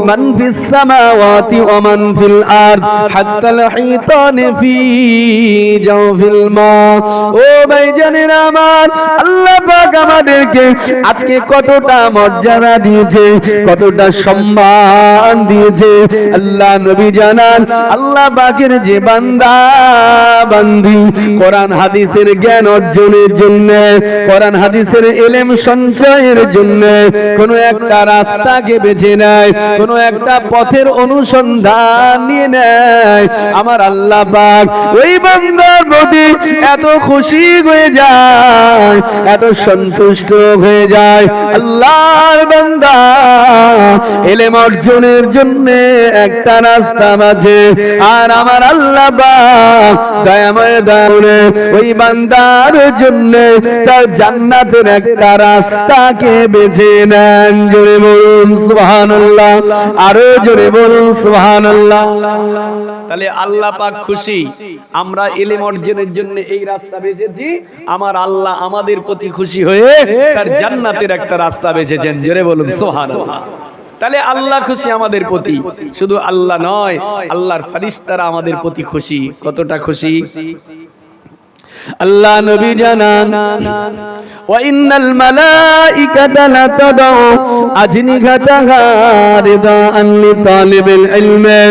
মান ফিস সামাওয়াতি ওয়া মান ফিল আরদ হাত্তা আল্লাহ পাক আমাদেরকে আজকে কতটা মর্যাদা দিয়েছে, কতটা সম্মান দিয়েছে। আল্লাহ নবী জানান, আল্লাহ পাকের যে বান্দা বান্দি কোরআন হাদিসের জ্ঞান অর্জনের জন্য, কোরআন হাদিসের ইলম সঞ্চয়ের জন্য কোন একটা রাস্তাকে বেছে নেয়, কোন একটা পথের অনুসন্ধান নিয়ে নেয়, আমার আল্লাহ পাক ওই বান্দার প্রতি এত খুশি হয়ে যায়, এত সন্তুষ্ট হয়ে যায়। আল্লাহর বান্দা ইলম অর্জনের জন্য একটা রাস্তা বাছে, আর আমার আল্লাহ পাক দয়াময় দয়াময় ওই বান্দার জন্য তার জান্নাতের একটা রাস্তাকে বেছে নেন। জোরে বলুন সুবহানাল্লাহ, আরো জোরে বলুন সুবহানাল্লাহ। তাহলে আল্লাহ পাক খুশি, আমরা ইলম অর্জনের জন্য এই রাস্তা বেছেছি, আমার আল্লাহ আমাদের প্রতি খুশি হয়ে তার জান্নাতের একটা রাস্তা বেছেছেন। জোরে বলুন সুবহানাল্লাহ। তাহলে আল্লাহ খুশি আমাদের প্রতি, শুধু আল্লাহ নয়, আল্লাহর ফেরেশতারা আমাদের প্রতি খুশি। কতটা খুশি আল্লাহ নবী জানান, ওয়া ইন্নাল মালাইকাতা লাতাদউ আজনিহাতাহা রিদাআন লিতালিবিল ইলমি।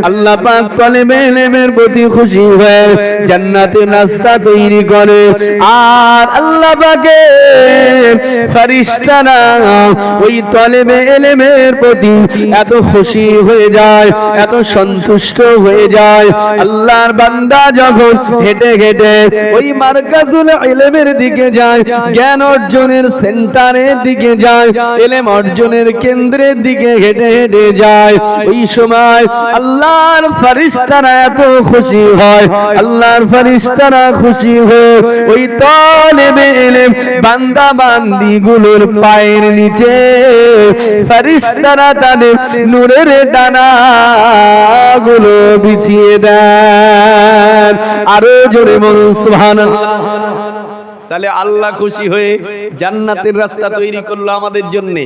আল্লাহ পাক তালিবে ইলমের প্রতি খুশি হয়ে জান্নাতের রাস্তা তৈরি করে, আর আল্লাহ পাকের ফেরেশতারা ওই তলেবে ইলমের প্রতি এত খুশি হয়ে যায়, এত সন্তুষ্ট হয়ে যায়। আল্লাহর বান্দা যখন হেঁটে হেঁটে ওই মারকাজুল ইলমের দিকে যায়, জ্ঞান অর্জনের সেন্টারের দিকে যায়, ইলম অর্জনের কেন্দ্রের দিকে হেঁটে হেঁটে যায়, ওই সময় আল্লাহর ফেরেশতারা এত খুশি হয়, আল্লাহর ফেরেশতারা খুশি হয়ে ওই তালেবে ইলম বান্দা বান্দি গুলোর পায়ের নিচে ফেরেশতারা তাদের নূরের ডানা গুলো বিছিয়ে দেন। আরো জোরে বলুন সুবহানাল্লাহ। তাহলে আল্লাহ খুশি হয়ে জান্নাতের রাস্তা তৈরি করলো আমাদের জন্য,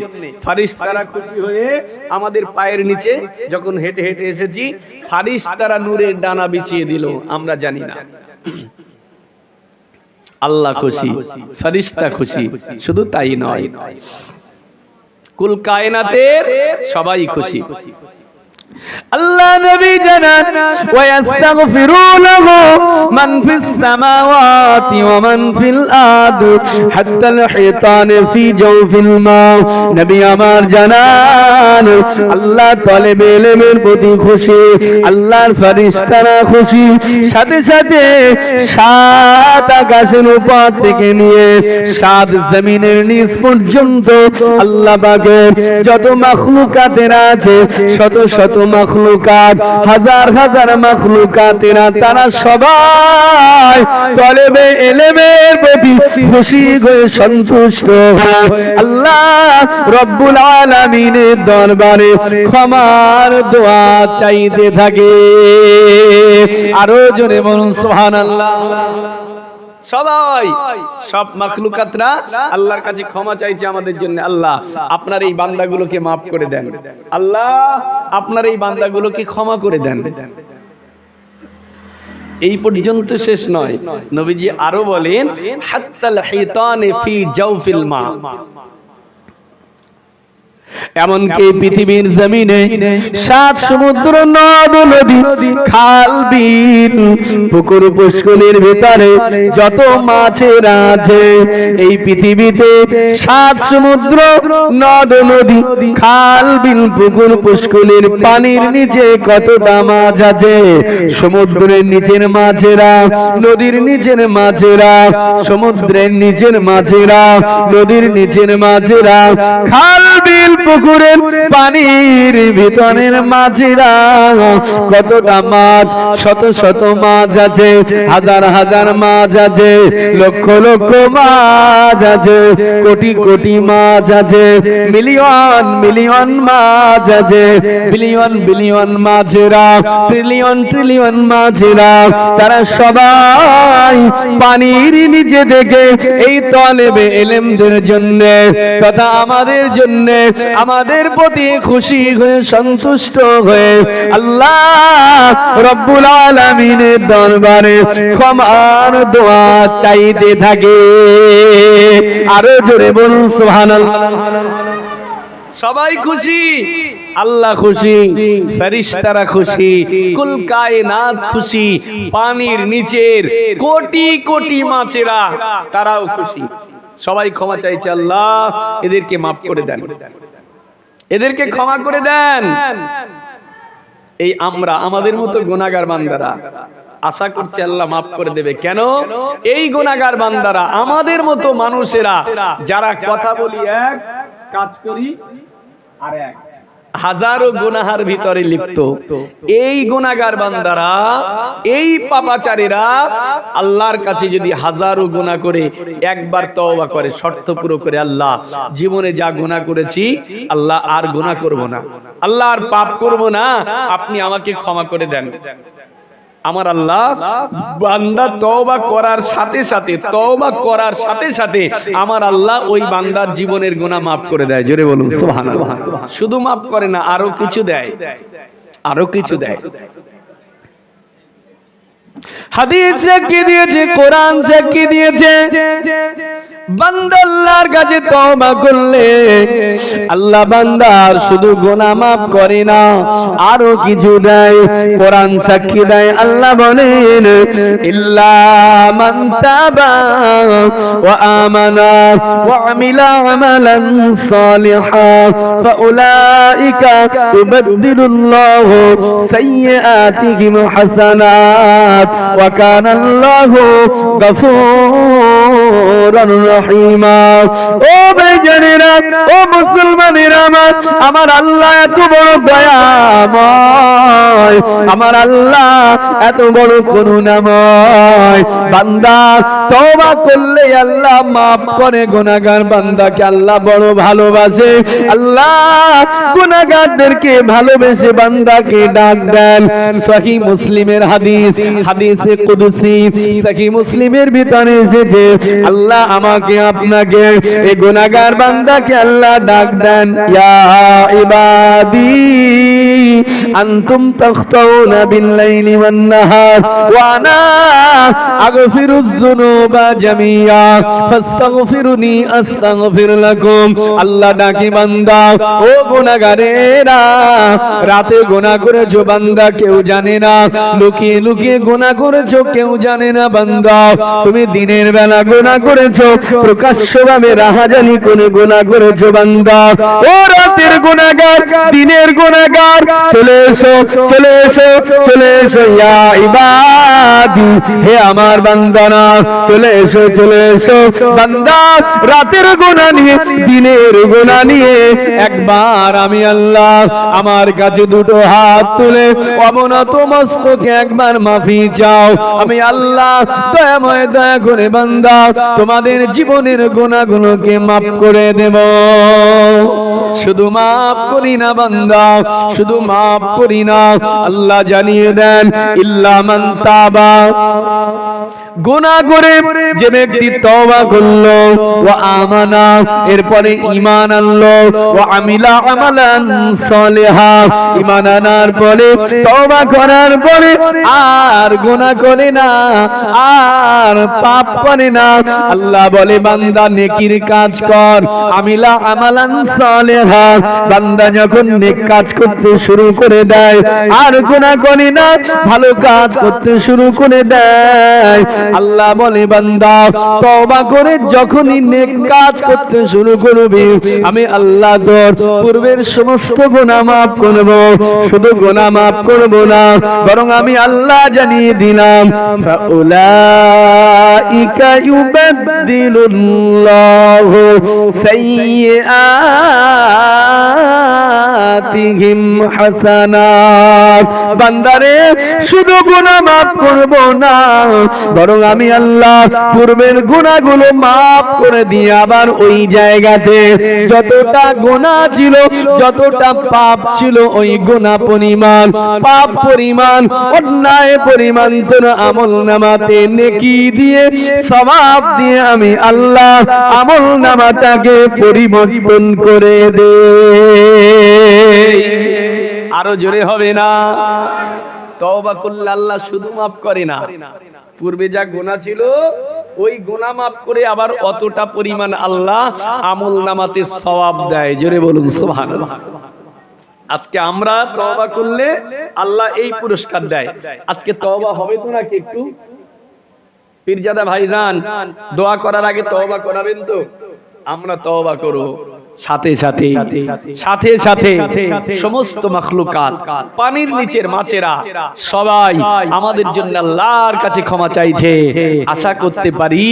ফেরেশতারা খুশি হয়ে আমাদের পায়ের নিচে যখন হেঁটে হেঁটে এসেছি ফেরেশতারা নূরের ডানা বিছিয়ে দিল, আমরা জানি না। আল্লাহ খুশি, ফেরেশতা খুশি, শুধু তাই নয়, কুল কায়নাতের সবাই খুশি। আল্লাহ নবী জানান ওয়া ইস্তাগফিরুনাহু মান ফিস সামাওয়াতি ওয়া মান ফিল আরদি হাত্তা আল হিতান ফি জাওফিল মা। নবী আমার জানান আল্লাহ তালেবে ইলমের প্রতি খুশি, আল্লাহর ফেরেশতারা খুশি, সাথে সাথে সাত আকাশের উপর থেকে নিয়ে সাত জমিনের নিচ পর্যন্ত আল্লাহ পাকের যত মাখলুকাতেরা আছে, শত শত মাখলুকাত, হাজার হাজার মাখলুকাতেরা, তারা সবাই তলেবে ইলমের প্রতি খুশি হয়ে সন্তুষ্ট হয় আল্লাহ রব্বুল আলামিনের দরবারে ক্ষমার দোয়া চাইতে থাকে। আরো জোরে বলুন সুবহানাল্লাহ। সবাই, সব মাখলুকাতরা আল্লাহর কাছে ক্ষমা চাইছে আমাদের জন্য। আল্লাহ আপনার এই বান্দাগুলোকে মাফ করে দেন, আল্লাহ আপনার এই বান্দাগুলোকে ক্ষমা করে দেন। এই পর্যন্ত শেষ নয়, নবীজি আরো বলেন হাত্তাল হিতানে ফি জাওফিল মা। এমনকি পৃথিবীর জমিনে সাত সমুদ্র, নদ নদী, খাল বিল, পুকুর পুষ্করির ভিতরে যত মাছের আছে, এই পৃথিবীতে সাত সমুদ্র, নদ নদী, খাল বিল, পুকুর পুষ্করির পানির নিচে কতটা মাছ আছে, সমুদ্রের নিচের মাছেরা, নদীর নিচের মাছেরা, সমুদ্রের নিচের মাছেরা, নদীর নিচের মাছেরা, খাল বিল পুকুরের পানির ভিতরের মাছেরা, কতটা মাছ, শত শত মাছ আছে, হাজার হাজার মাছ আছে, লক্ষ লক্ষ মাছ আছে, কোটি কোটি মাছ আছে, মিলিয়ন মিলিয়ন মাছ আছে, বিলিয়ন বিলিয়ন মাছেরা, ট্রিলিয়ন ট্রিলিয়ন মাছেরা, তারা সবাই পানির নিচে থেকে এই তলেবে ইলমদের জন্য তথা আমাদের জন্য, আমাদের প্রতি খুশি হয়ে সন্তুষ্ট হয়ে আল্লাহ রব্বুল আলামিনের দরবারে ক্ষমার দোয়া চাইতে থাকে। আরো জোরে বলুন সুবহানাল্লাহ। সবাই খুশি, আল্লাহ খুশি, ফেরেশতারা খুশি, কুল কায়নাত খুশি, পানির নিচের কোটি কোটি মাছেরা তারাও খুশি। সবাই ক্ষমা চাইছে, আল্লাহ এদেরকে মাফ করে দেন, এদেরকে ক্ষমা করে দেন। এই আমরা আমাদের মতো গুনাহগার বান্দারা আশা করছি আল্লাহ মাফ করে দেবে। কেন? এই গুনাহগার বান্দারা আমাদের মতো মানুষেরা যারা কথা বলি এক, কাজ করি আর এক, হাজারো গুনাহার ভিতরে লিপ্ত, এই গুনাহগার বান্দারা, এই পাপাচারীরা আল্লাহর কাছে যদি হাজারো গুনাহ করে একবার তওবা করে, শর্ত পুরো করে, আল্লাহ জীবনে যা গুনাহ করেছি আল্লাহ আর গুনাহ করব না, আল্লাহ আর পাপ করব না, আপনি আমাকে ক্ষমা করে দেন। আমার আল্লাহ বান্দা তওবা করার সাথে সাথে, তওবা করার সাথে সাথে আমার আল্লাহ ওই বান্দার জীবনের গুনাহ মাফ করে দেয়। জোরে বলুন সুবহানাল্লাহ। শুধু মাফ করে না, আরো কিছু দেয়, আরো কিছু দেয়। হাদিস সাক্ষী দিয়েছে, কোরআন সাক্ষী দিয়েছে, বান্দা আল্লাহর কাছে তওবা করলে আল্লাহ বান্দার শুধু গুনাহ মাফ করে না, আরো কিছু দেয়। কোরআন সাক্ষী দেয়, আল্লাহ বলেন ইল্লা মান তাবা ওয়া আমানা ওয়া আমিলা আমালান সালিহান ফাউলাইকা ইউবাদদিলুল্লাহু সাইয়্যাতিহিম হাসানাত ওয়া কানা আল্লাহু গফুরান রহিমা। ও ভাইজানেরা, ও মুসলমানেরা, আমার আল্লাহ এত বড় দয়াময়, আমার আল্লাহ এত বড় করুণাময়। বান্দা তওবা করলে আল্লাহ মাফ করে। গুনাহগার বান্দাকে আল্লাহ বড় ভালোবাসে। আল্লাহ গুনাহগারদেরকে ভালোবেসে বান্দাকে ডাক দেন। সহিহ মুসলিমের হাদিস, হাদিসে কুদসি, সহিহ মুসলিমের ভিতরে এসেছে, আল্লাহ আমাকে আপনাকে এই গুনাহগার বান্দাকে আল্লাহ ডাক দেন, ইয়া ইবাদি আনতুম তাখতাউনা বিল-লাইলি ওয়ান-নাহার ওয়া আনা আগফিরুয যুনুবা জামিয়া ফাস্তাগফিরুনি আস্তাগফির লাকুম। আল্লাহ ডাকে, বান্দা ও গুনাহগারেরা, রাতে গুনাহ করেছো বান্দা কেউ জানে না, লুকিয়ে লুকিয়ে গুনাহ করেছো কেউ জানে না। বান্দা তুমি দিনের বেলা গুনাহ করেছো, প্রকাশ্যভাবে রাহাজানি করে গুনাহ করেছো। বান্দা ও রাতের গুনাহগার, দিনের গুনাহগার, চলে এসো, চলে এসো, চলে এসো, ইয়া ইবাদি, হে আমার বান্দারা, চলে এসো, চলে এসো। বান্দা রাতের গুনাহ নিয়ে, দিনের গুনাহ নিয়ে একবার আমি আল্লাহ আমার কাছে দুটো হাত তুলে অবনত মস্তকে একবার মাফি চাও। আমি আল্লাহ দয়াময়, দয়া করে বান্দা তোমাদের জীবনের গুনাহগুলোকে মাফ করে দেব। শুধু মাফ করি না বান্দা, শুধু মাফ করি না, আল্লাহ জানিয়ে দেন ইল্লা মান তাবা, গুনাহ করে যে ব্যক্তি তওবা করলো, ওয়া আমানা, এরপরে ঈমান আনলো, ওয়া আমিলা আমালান সালিহা, ঈমান আনার পরে তওবা করার পরে আর গুনাহ করে না, আর পাপ করে না, আল্লাহ বলে বান্দা নেকির কাজ কর। আমিলা আমালান সালিহা, বান্দা যখন নেক কাজ করতে শুরু করে দেয় আর গুনাহ করে না, ভালো কাজ করতে শুরু করে দেয়, আল্লাহ বলে বান্দা তওবা করে যখনই নেক কাজ করতে শুরু করবে, আমি আল্লাহ তোর পূর্বের সমস্ত গুনাহ মাফ করব। শুধু গুনাহ মাফ করব না, বরং আমি আল্লাহ জানিয়ে দিলাম ফাউলাইকা ইউবাদদিলুল্লাহু সাইয়্যাতিহিম হাসানাত। বান্দারে শুধু গুনাহ মাফ করব না, বরং আমি আল্লাহ পূর্বের গুনাহগুলো মাফ করে দিয়ে আবার ওই জায়গাতে যতটা গুনাহ ছিল, যতটা পাপ ছিল, ওই গুনাহ পরিমাণ, পাপ পরিমাণ, অন্যায় পরিমাণ তোর আমলনামাতে নেকি দিয়ে, সওয়াব দিয়ে আমি আল্লাহ আমলনামাটাকে পরিবর্তন করে দে। আরো জোরে হবে না? তওবা করলে আল্লাহ শুধু মাফ করে না, পূর্বে যা গুনাহ ছিল ওই গুনাহ মাফ করে আবার অতটা পরিমাণ আল্লাহ আমলনামাতে সওয়াব দেয়। জোরে বলুন সুবহানাল্লাহ। আজকে আমরা তওবা করলে আল্লাহ এই পুরস্কার দেয়। আজকে তওবা হবে তো নাকি? একটু পীরজাদা ভাইজান দোয়া করার আগে তওবা করাবেন তো? আমরা তওবা করব। সাথে সাথে সাথে সাথে সমস্ত মাখলুকাত, পানির নিচের মাছেরা সবাই আমাদের জন্য আল্লাহর কাছে ক্ষমা চাইছে। আশা করতে পারি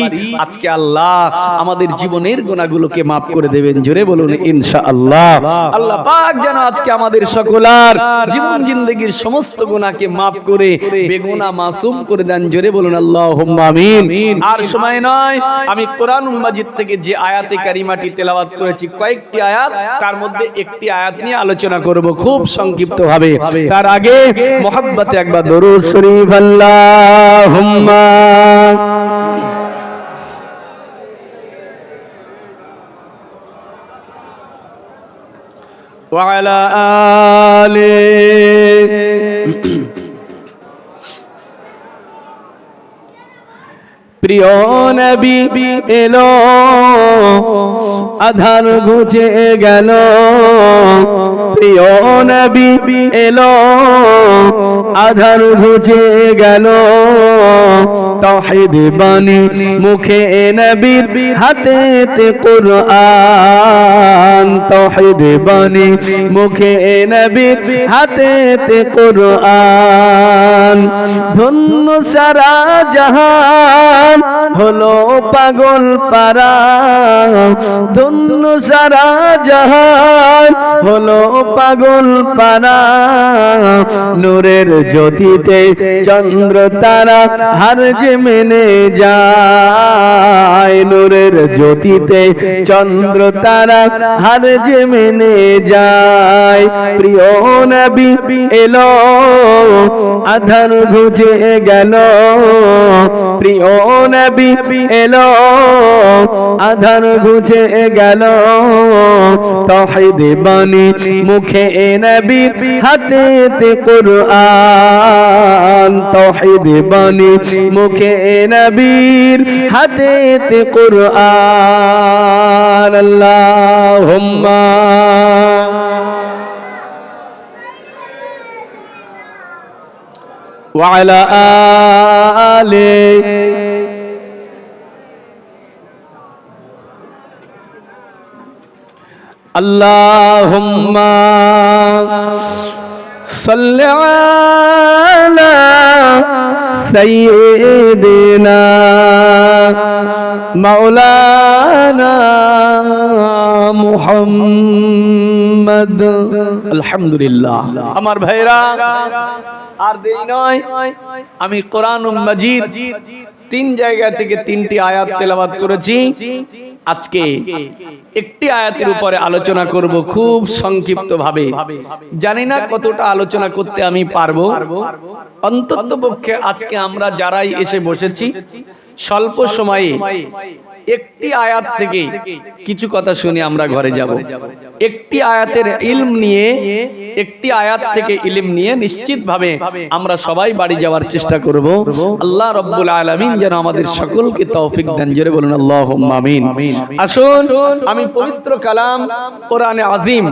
আজকে আল্লাহ আমাদের জীবনের গুনাহগুলোকে মাফ করে দেবেন। জোরে বলুন ইনশাআল্লাহ। আল্লাহ পাক যেন আজকে আমাদের সকলার জীবন জিন্দেগীর সমস্ত গুনাহকে মাফ করে বেগুনাহ মাসুম করে দেন। জোরে বলুন আল্লাহুম্মা আমিন। আর সময় নয়, আমি কোরআনুল মাজিদ থেকে যে আয়াতে কারিমাটি তেলাওয়াত করেছি, কয়েকটি আয়াত, তার মধ্যে একটি আয়াত নিয়ে আলোচনা করব খুব সংক্ষিপ্ত ভাবে। তার আগে মোহাব্বতে একবার দরুদ শরীফ আল্লাহুম্মা ওয়া আলা আলি প্রিয় নবী এলো আধার ঘুচে গেল, প্রিয় নবী এলো আধার ঘুচে গেল। তাওহীদ বাণী মুখে নবীর হাতেতে কুরআন, তাওহীদ বাণী মুখে নবীর হাতেতে কুরআন। ধন্য সারা জাহান হলো পাগল পারা, ধন্য সারা জাহান হলো পাগল পারা। নূরের জ্যোতিতে চন্দ্র তারা হার যে মেনে যায়, নূরের জ্যোতিতে চন্দ্র তারা হার যে মেনে যায়। প্রিয় নবী এলো আধার ঘুচে গেল, প্রিয় নবী এলো আধার ঘুচে গেল। তাওহীদ বাণী মুখে নবীর হাতেতে কুরআন, তাওহীদ বাণী মুখে নবীর হাতেতে কুরআন। আল্লাহুম্মা ওয়া আলা আলিহি আল্লাহুম্মা সাল্লি আলা সাইয়্যিদিনা মাওলানা মুহাম্মদ। আলহামদুলিল্লাহ। আমার ভাইরা, আর দেরি নয়, আমি কোরআনুল মাজিদ 3 জায়গা থেকে 3টি আয়াত তেলাওয়াত করেছি। আজকে একটি আয়াতের উপরে আলোচনা করব খুব সংক্ষিপ্ত ভাবে। জানি না কতটা আলোচনা করতে আমি পারবো। অন্ততপক্ষে আজকে আমরা যারাই এসে বসেছি স্বল্প সময়ে একটি আয়াত থেকে কিছু কথা শুনে আমরা ঘরে যাব। একটি আয়াতের ইলম নিয়ে, একটি আয়াত থেকে ইলম নিয়ে নিশ্চিতভাবে আমরা সবাই বাড়ি যাওয়ার চেষ্টা করব। আল্লাহ রাব্বুল আলামিন যেন আমাদের সকলকে তৌফিক দান। জোরে বলুন আল্লাহুম্মা আমিন। আসুন আমি পবিত্র কালাম কোরআনে আযীম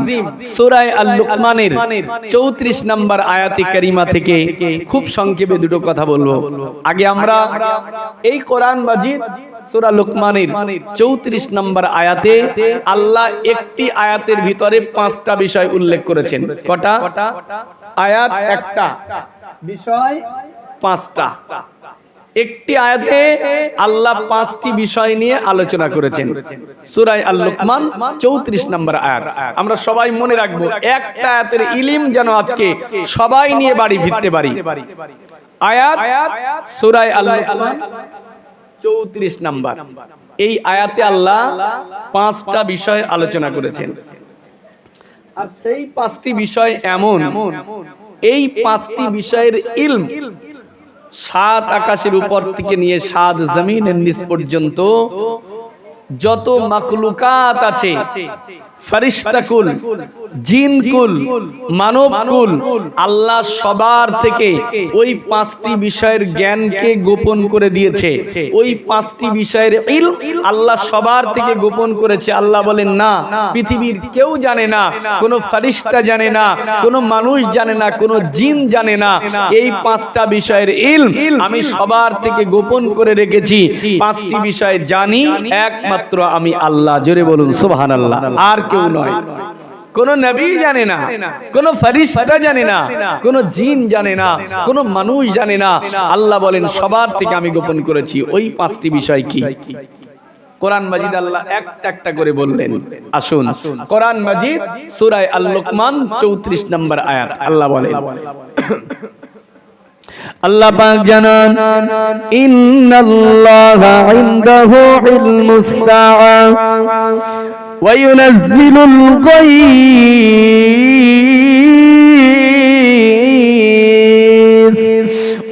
সূরা আল-লুকমানের 34 নম্বর আয়াতে কারিমা থেকে খুব সংক্ষেপে দুটো কথা বলবো। আগে আমরা এই কোরআন মাজিদ সূরা লুকমানের 34 নম্বর আয়াতে আল্লাহ একটি আয়াতের ভিতরে 5টা বিষয় উল্লেখ করেছেন। কটা আয়াত? একটা বিষয় 5টা। একটি আয়াতে আল্লাহ 5টি বিষয় নিয়ে আলোচনা করেছেন। সূরা আল-লুকমান 34 নম্বর আয়াত আমরা সবাই মনে রাখবো। একটা আয়াতের ইলম যেন আজকে সবাই নিয়ে বাড়ি ফিরতে পারি। আয়াত সূরা আল-লুকমান 34 নম্বর। এই আয়াতে আল্লাহ 5টা বিষয় আলোচনা করেছেন। আর সেই 5টি বিষয় এমন, এই 5টি বিষয়ের ইলম 7 আকাশের উপর থেকে নিয়ে 7 জমিনের নিচ পর্যন্ত যত মাখলুকাত আছে, ফেরেশতাকুল, জিনকুল, মানবকুল, আল্লাহ সবার থেকে ওই 5টি বিষয়ের জ্ঞানকে গোপন করে দিয়েছে। ওই 5টি বিষয়ের ইলম আল্লাহ সবার থেকে গোপন করেছে। আল্লাহ বলেন না, পৃথিবীর কেউ জানে না, কোনো ফেরেশতা জানে না, কোনো মানুষ জানে না, কোনো জিন জানে না। এই 5টা বিষয়ের ইলম আমি সবার থেকে গোপন করে রেখেছি। 5টি বিষয় জানি একমাত্র আমি আল্লাহ। জোরে বলুন সুবহানাল্লাহ। আর কেউ নয়। কোন নবী জানে না, কোন ফেরেশতা জানে না, কোন জিন জানে না, কোন মানুষ জানে না। আল্লাহ বলেন সবার থেকে আমি গোপন করেছি। ওই 5টি বিষয় কি? কোরআন মাজিদ আল্লাহ একটা একটা করে বললেন। আসুন কোরআন মাজিদ সূরা আল-লুকমান 34 নম্বর আয়াত আল্লাহ বলেন, আল্লাহ পাক জানান, ইন্নাল্লাহা ইনদাহু ইলমুস সাআ ওয়া ইউনাজ্জিলুল গায়স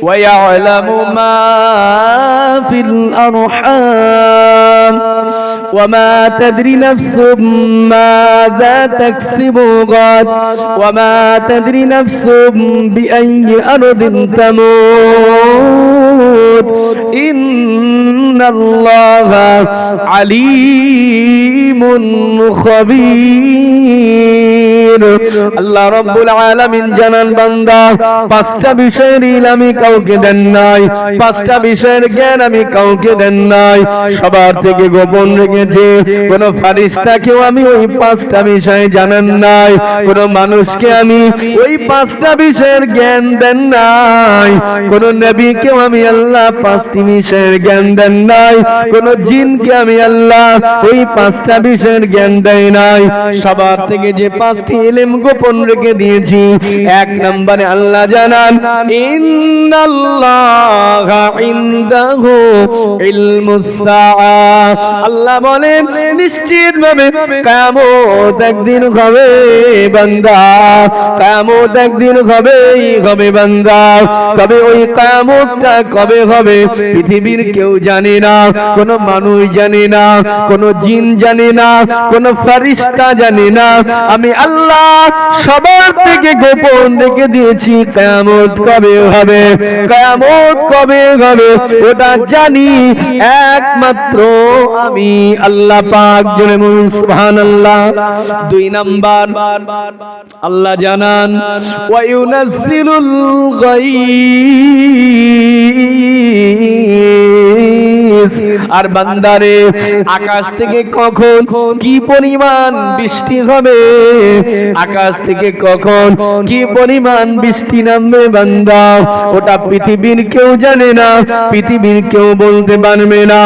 ওয়া ইয়ালামু মা ফিল আরহাম وما تدري نفس ماذا تكسب غد وما تدري نفس بأي أرض تموت তামুত ইন্নাল্লাহা আলিমুন খবীর। আল্লাহ রাব্বুল আলামিন জানান বান্দা পাঁচটা বিষয়ের ইলম আমি কাউকে দেন নাই, পাঁচটা বিষয়ের জ্ঞান আমি কাউকে দেন নাই, সবার থেকে গোপন রেখেছে। কোন ফেরেশতাকেও আমি ওই পাঁচটা বিষয় জানান নাই, কোন মানুষকে আমি ওই পাঁচটা বিষয়ের জ্ঞান দেন নাই, কোন নবীকেও আমি আল্লাহ পাঁচটি বিষয়ের জ্ঞান দেন নাই, কোন জিনকে আমি আল্লাহ ওই পাঁচটা বিষয়ের জ্ঞান দেয় নাই। সবার থেকে যে পাঁচটি ইলম গোপন রেখে দিয়েছি, এক নম্বরে আল্লাহ জানান ইন্নাল্লাহা ইনদাহু ইলমুস সাআ। আল্লাহ বলেন নিশ্চিতভাবে কিয়ামত একদিন হবে বান্দা, কিয়ামত একদিন হবে বান্দা। তবে ওই কিয়ামতটা কবে হবে পৃথিবীর কেউ জানে না, কোন মানুষ জানে না, কোন জিন জানে না, কোন ফেরেশতা জানে না। আমি আল্লাহ সবার থেকে গোপন রেখে দিয়েছি কিয়ামত কবে হবে, কিয়ামত কবে হবে ওটা জানি একমাত্র আমি আল্লাহ পাক। জোরে বলুন সুবহানাল্লাহ। দুই নাম্বার আল্লাহ জানান ওয়া ইউনাজ্জিলুল গায়ব। আর বান্দারে আকাশ থেকে কখন কি পরিমাণ বৃষ্টি হবে, আকাশ থেকে কখন কি পরিমাণ বৃষ্টি নামবে বান্দা ওটা পৃথিবীর কেউ জানে না, পৃথিবীর কেউ বলতে পারবে না।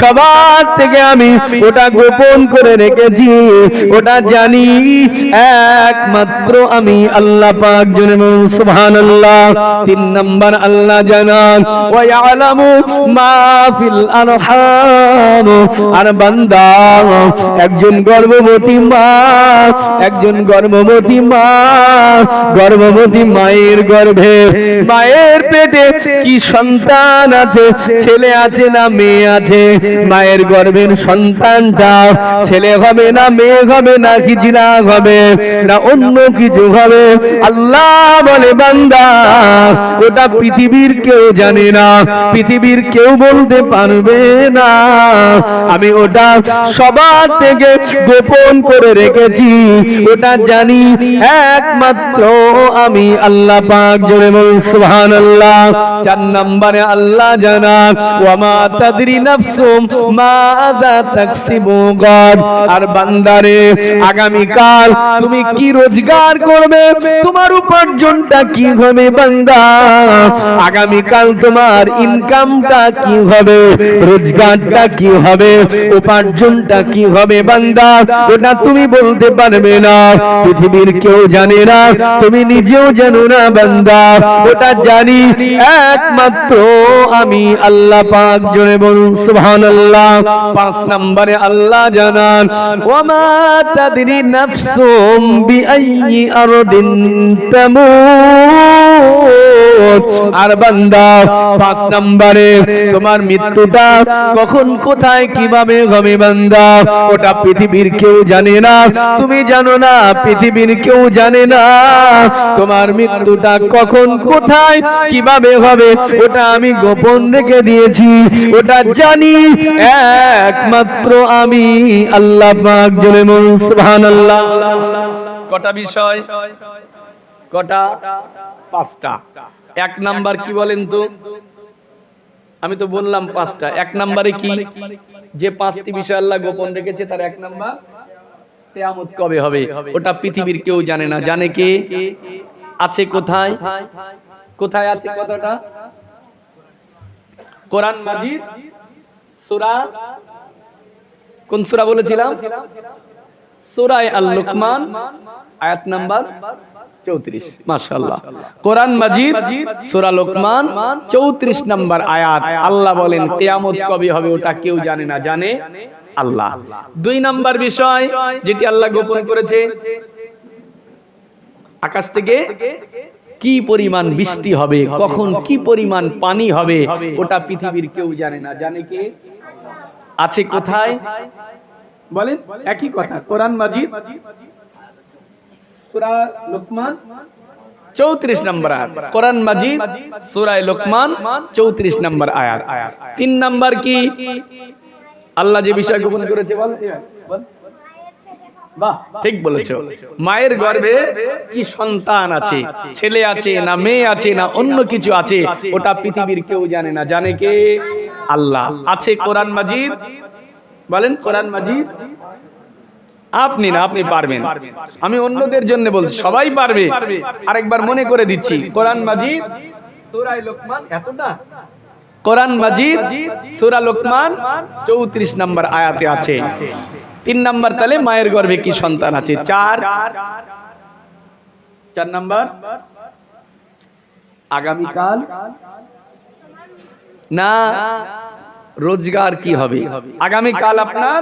সবার থেকে আমি ওটা গোপন করে রেখেছি, ওটা জানি একমাত্র আমি আল্লাহ পাক। জোরে বলুন সুবহানাল্লাহ। তিন নাম্বার আল্লাহ জানান ওয়া ইয়ালামু মা ফিল আরহাম। আর বান্দা একজন গর্ভবতী মা, একজন গর্ভবতী মা, গর্ভবতী মায়ের গর্ভে, মায়ের পেটে কি সন্তান আছে, ছেলে আছে না মেয়ে আছে, মায়ের গর্ভের সন্তানটা ছেলে হবে না মেয়ে হবে না হিজড়া হবে না অন্য কিছু হবে, আল্লাহ বলে বান্দা ওটা পৃথিবীর কেউ জানে না, পৃথিবীর কেউ বলতে পারবে না। আমি ওটা সবার থেকে গোপন করে রেখেছি, ওটা জানি একমাত্র আমি আল্লাহ পাক। জোরে বলুন সুবহানাল্লাহ। চার নম্বরে আল্লাহ জানান ওয়া মা তাদরি নাফসুম মাযা তাকসিবু গাদ। আর বান্দারে আগামী কাল তুমি কি রোজগার করবে, তোমার উপার্জনটা কি হবে বান্দা, আগামী কাল তোমার ইনকামটা কি হবে, রোজগারটা কি হবে, উপার্জনটা কি হবে বান্দা ওটা তুমি বলতে পারবে না, পৃথিবীর কেউ জানে না, তুমি নিজেও জানো না বান্দা, ওটা জানি একমাত্র আমি আল্লাহ পাক। জোরে বলুন সুবহানাল্লাহ। পাঁচ নম্বরে আল্লাহ জানান ওয়া মা তাদরি নাফসুম বিআইয়ি আরদিন তামুত। আর বান্দা পাঁচ নম্বরে তোমার মৃত্যুটা কখন কোথায় কিভাবে হবে বান্দা ওটা পৃথিবীর কেউ জানে না, তুমি জানো না, পৃথিবীর কেউ জানে না। তোমার মৃত্যুটা কখন কোথায় কিভাবে হবে ওটা আমি গোপন রেখে দিয়েছি, ওটা জানি একমাত্র আমি আল্লাহ পাক। জোরে বলুন সুবহানাল্লাহ। কটা বিষয়, কটা? পাঁচটা। এক নাম্বার কি বলেন তো? আমি তো বললাম পাঁচটা। এক নম্বরে কি, যে পাঁচটি বিষয় আল্লাহ গোপন রেখেছে তার এক নাম্বার কিয়ামত কবে হবে ওটা পৃথিবীর কেউ জানে না। জানে কে? আছে কোথায়? কোথায় আছে কথাটা? কোরআন মাজিদ সূরা, কোন সূরা বলেছিলাম? সূরা আল-লুকমান আয়াত নাম্বার 34। মাশাআল্লাহ। কোরআন মাজিদ সূরা লোকমান 34 নম্বর আয়াত। আল্লাহ বলেন কিয়ামত কবে হবে ওটা কেউ জানে না, জানে আল্লাহ। দুই নাম্বার বিষয় যেটি আল্লাহ গোপন করেছে, আকাশ থেকে কি পরিমাণ বৃষ্টি হবে, কখন কি পরিমাণ পানি হবে ওটা পৃথিবীর কেউ জানে না। জানে কে? আছে কোথায় বলেন? একই কথা, কোরআন মাজিদ সূরা লোকমান 34 নম্বর আয়াত, কোরআন মাজিদ সূরা লোকমান 34 নম্বর আয়াত। 3 নম্বর কি আল্লাহ যে বিষয় গোপন করেছে বল। বাহ, ঠিক বলেছো। মায়ের গর্ভে কি সন্তান আছে, ছেলে আছে না মেয়ে আছে না অন্য কিছু আছে, ওটা পৃথিবীর কেউ জানে না, জানে কে? আল্লাহ। আছে কোরআন মাজিদ, বলেন কোরআন মাজিদ। আপনি না, আপনি পারবেন, আমি অন্যদের জন্য বলছি, সবাই পারবে। আরেকবার মনে করে দিচ্ছি, কোরআন মাজিদ সূরা লোকমান, এতটা কোরআন মাজিদ সূরা লোকমান 34 নম্বর আয়াতে আছে। 3 নম্বর তাহলে মায়ের গর্ভে কি সন্তান আছে। 4 নম্বর আগামীকাল না রোজগার কি হবে, আগামীকাল আপনার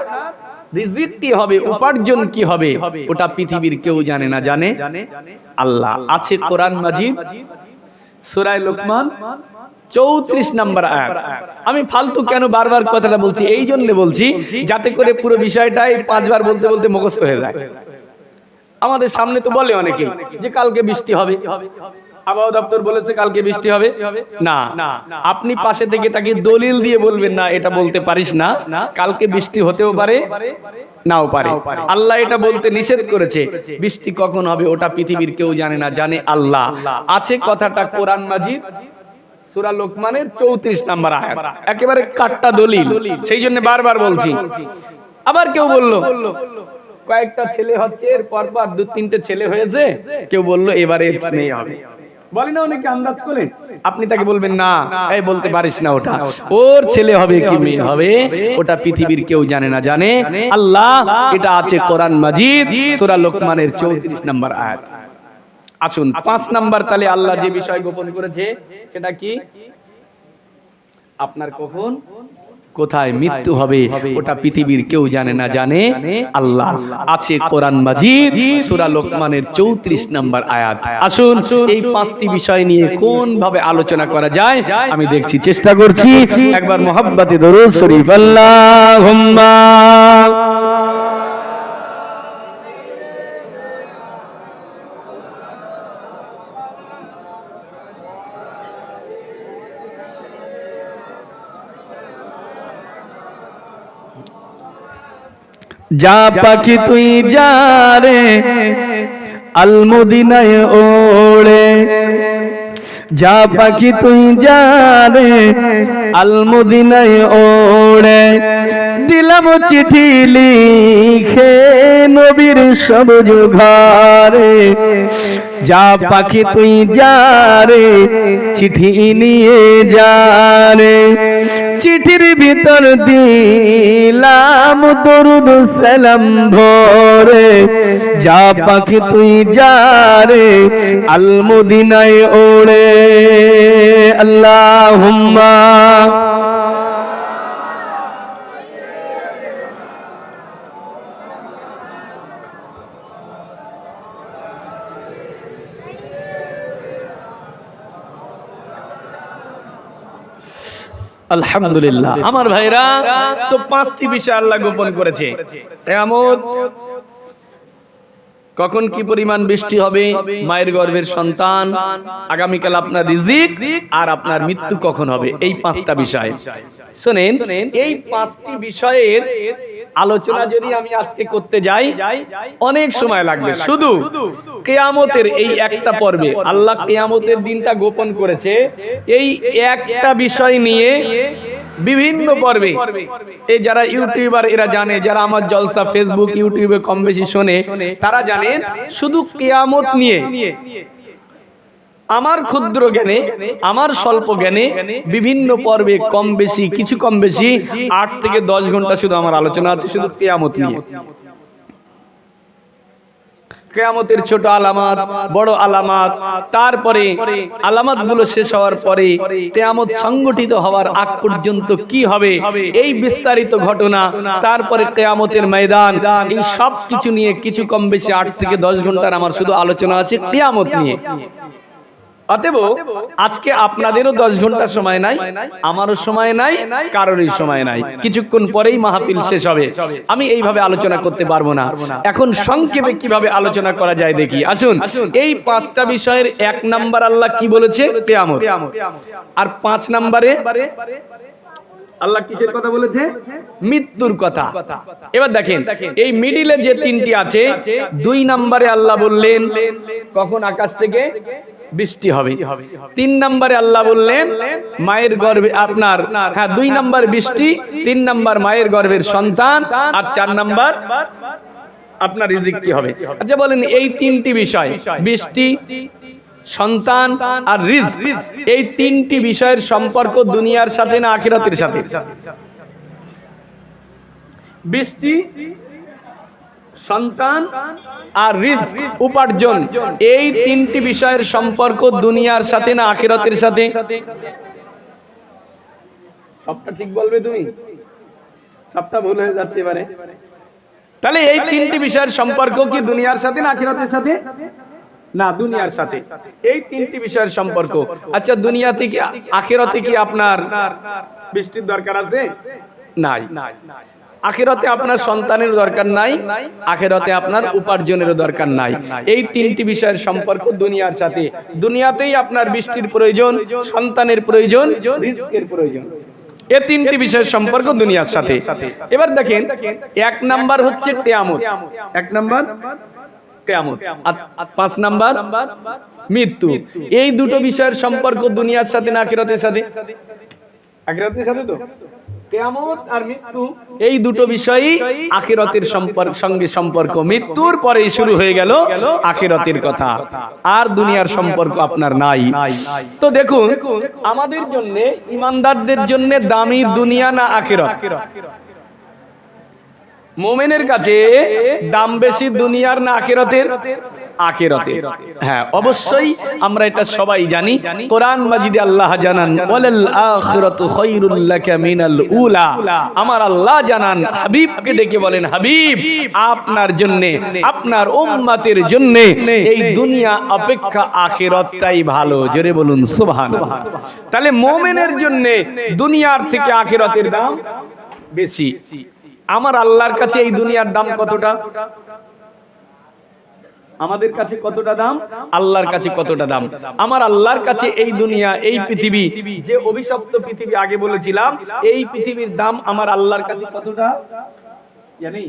রিজিক কি হবে, উপার্জন কি হবে, ওটা পৃথিবীর কেউ জানে না, জানে আল্লাহ। আছে কোরআন মাজিদ সূরা লোকমান 34 নম্বর আয়াত। আমি ফালতু কেন বারবার কথাটা বলছি, এই জন্য বলছি যাতে করে পুরো বিষয়টাই 5 বার বলতে বলতে মুখস্থ হয়ে যায়। আমাদের সামনে তো বলে অনেকে যে কালকে বৃষ্টি হবে, আবহাওয়া দপ্তর বলেছে কালকে বৃষ্টি হবে। না, আপনি পাশে থেকে তাকে দলিল দিয়ে বলবেন না এটা বলতে পারিস না, কালকে বৃষ্টি হতেও পারে নাও পারে। আল্লাহ এটা বলতে নিষেধ করেছে। বৃষ্টি কখন হবে ওটা পৃথিবীর কেউ জানে না, জানে আল্লাহ। আছে কথাটা কোরআন মাজিদ সূরা লোকমানের 34 নম্বর আয়াত, একেবারে কাট্টা দলিল, সেই জন্য বারবার বলছি। আবার কেউ বলল কয়েকটা ছেলে হচ্ছে, এর পর 2-3টে ছেলে হয়েছে, কেউ বলল এবারে মেয়ে হবে, বলে না অনেকে আন্দাজ করে। আপনি তাকে বলবেন না, এই বলতে পারিস না, ওটা ওর ছেলে হবে কি মেয়ে হবে ওটা পৃথিবীর কেউ জানে না, জানে আল্লাহ। এটা আছে কোরআন মাজিদ সূরা লোকমানের 34 নম্বর আয়াত। আসুন 5 নম্বর তাহলে আল্লাহ যে বিষয় গোপন করেছে সেটা কি? আপনার কখন কোথায় মৃত্যু হবে ওটা পৃথিবীর কেউ জানে না, জানে আল্লাহ। আছে কোরআন মাজিদ সূরা লোকমানের 34 নম্বর আয়াত। আসুন এই 5টি বিষয় নিয়ে কোন ভাবে আলোচনা করা যায় আমি দেখছি, চেষ্টা করছি। একবার মুহাব্বতে দরুদ শরীফ আল্লাহুম্মা যা পাখি তুই যা রে আল মদিনায় ওড়ে, যা পাখি তুই যা রে আল মদিনায় ওড়ে, দিলাম চিঠি লিখে নবীর সবুজ ঘরে। যা পাখি তুই যা রে চিঠি নিয়ে যা রে, চিঠির ভিতর দিলাম দরুদ সালাম ভরে। যা পাখি তুই যা রে আল মদিনায় ওড়ে। আল্লাহুম্মা আলহামদুলিল্লাহ। আমার ভাইরা, তো 5টি বিষয় আল্লাহ গোপন করেছে। কিয়ামত কখন কি পরিমাণ বৃষ্টি হবে, মায়ের গর্ভের সন্তান, আগামীকাল আপনার রিজিক, আর আপনার মৃত্যু কখন হবে, এই 5টা বিষয়। শুনেন, এই 5টি বিষয়ের আলোচনা যদি আমি আজকে করতে যাই অনেক সময় লাগবে। শুধু কিয়ামতের এই একটা পর্বে আল্লাহ কিয়ামতের দিনটা গোপন করেছে, এই একটা বিষয় নিয়ে বিভিন্ন পর্বে। এই যারা ইউটিউবার এরা জানে, যারা আমার জলসা ফেসবুক ইউটিউবে কম বেশি শোনে তারা জানেন, শুধু কিয়ামত নিয়ে আমার ক্ষুদ্র জ্ঞানে, আমার স্বল্প জ্ঞানে বিভিন্ন পর্বে কম বেশি, কিছু কম বেশি 8 থেকে 10 ঘন্টা শুধু আমার আলোচনা আছে শুধু কিয়ামত নিয়ে। কিয়ামতের ছোট আলামত, বড় আলামত, তারপরে আলামত গুলো শেষ হওয়ার পরে কিয়ামত সংগঠিত হওয়ার আগ পর্যন্ত কি হবে এই বিস্তারিত ঘটনা, তারপরে কিয়ামতের ময়দান, এই সব কিছু নিয়ে কিছু কম বেশি 8 থেকে 10 ঘন্টার আমার শুধু আলোচনা আছে কিয়ামত নিয়ে। অতএব আজকে আপনাদেরও 10 ঘন্টা সময় নাই, আমারও সময় নাই, কারোরই সময় নাই। কিছুক্ষণ পরেই মাহফিল শেষ হবে। আমি এইভাবে আলোচনা করতে পারবো না। এখন সংক্ষেপে কিভাবে আলোচনা করা যায় দেখি। আসুন, এই 5টা বিষয়ের 1 নাম্বার আল্লাহ কি বলেছে? কিয়ামত। আর 5 নম্বরে আল্লাহ কিসের কথা বলেছে? মৃত্যুর কথা। এবার দেখেন, এই মিডিলে যে 3টি আছে, 2 নম্বরে আল্লাহ বললেন কখন আকাশ থেকে বৃষ্টি হবে। 3 নম্বরে আল্লাহ বললেন মায়ের গর্ভে আপনার 2 নম্বর বৃষ্টি, 3 নম্বর মায়ের গর্ভের সন্তান, আর 4 নম্বর আপনার রিজিক কি হবে। আচ্ছা বলেন, এই 3টি বিষয়, বৃষ্টি, সন্তান আর রিজক, এই 3টি বিষয়ের সম্পর্ক দুনিয়ার সাথে না আখিরাতের সাথে? বৃষ্টি, সন্তান আর রিজক, উপার্জন, এই 3টি বিষয়ের সম্পর্ক দুনিয়ার সাথে না আখিরাতের সাথে? সবটা ঠিক বলবে তুমি, সবটা ভুল হয়ে যাচ্ছে এবারে। তাহলে এই 3টি বিষয়ের সম্পর্ক কি দুনিয়ার সাথে না আখিরাতের সাথে? না, দুনিয়ার সাথে। এই 3টি বিষয়ের সম্পর্ক। আচ্ছা, দুনিয়া থেকে আখিরাতে কি আপনার বৃষ্টির দরকার আছে? নাই। আখিরাতে আপনার সন্তানের দরকার নাই, আখিরাতে আপনার উপার্জনের দরকার নাই। এই 3টি বিষয়ের সম্পর্ক দুনিয়ার সাথে। দুনিয়াতেই আপনার বৃষ্টির প্রয়োজন, সন্তানের প্রয়োজন, রিজকের প্রয়োজন। এই 3টি বিষয়ের সম্পর্ক দুনিয়ার সাথে। এবার দেখেন, 1 নাম্বার হচ্ছে কিয়ামত, 1 নাম্বার কিয়ামত, আর 5 নাম্বার মৃত্যু। এই দুটো বিষয়ের সম্পর্ক দুনিয়ার সাথে না আখিরাতের সাথে? আখিরাতের সাথে তো। কিয়ামত আর মৃত্যু, এই দুটো বিষয়ই আখিরাতের সঙ্গে সম্পর্ক। মৃত্যুর পরেই শুরু হয়ে গেল আখিরাতের কথা, আর দুনিয়ার সম্পর্ক আপনার নাই। তো দেখুন, আমাদের জন্য, ঈমানদারদের জন্য দামি দুনিয়া না আখিরাত? মুমিনের কাছে দাম বেশি দুনিয়ার না আখিরাতের? আখিরাতের। হ্যাঁ, অবশ্যই আমরা এটা সবাই জানি। কোরআন মাজিদে আল্লাহ জানান, ওয়ালাল আখিরাতু খায়রুল লাকা মিনাল উলা। আমার আল্লাহ জানান, হাবিবকে ডেকে বলেন, হাবিব, আপনার জন্য, আপনার উম্মতের জন্য এই দুনিয়া অপেক্ষা আখিরাতটাই ভালো। জোরে বলুন সুবহানাল্লাহ। তাহলে মুমিনের জন্য দুনিয়ার থেকে আখিরাতের দাম বেশি। আমার আল্লাহর কাছে এই দুনিয়ার দাম কতটা? আমাদের কাছে কতটা দাম, আল্লাহর কাছে কতটা দাম? আমার আল্লাহর কাছে এই দুনিয়া, এই পৃথিবী, যে অভিশপ্ত পৃথিবী আগে বলেছিলাম, এই পৃথিবীর দাম আমার আল্লাহর কাছে কতটা জানি?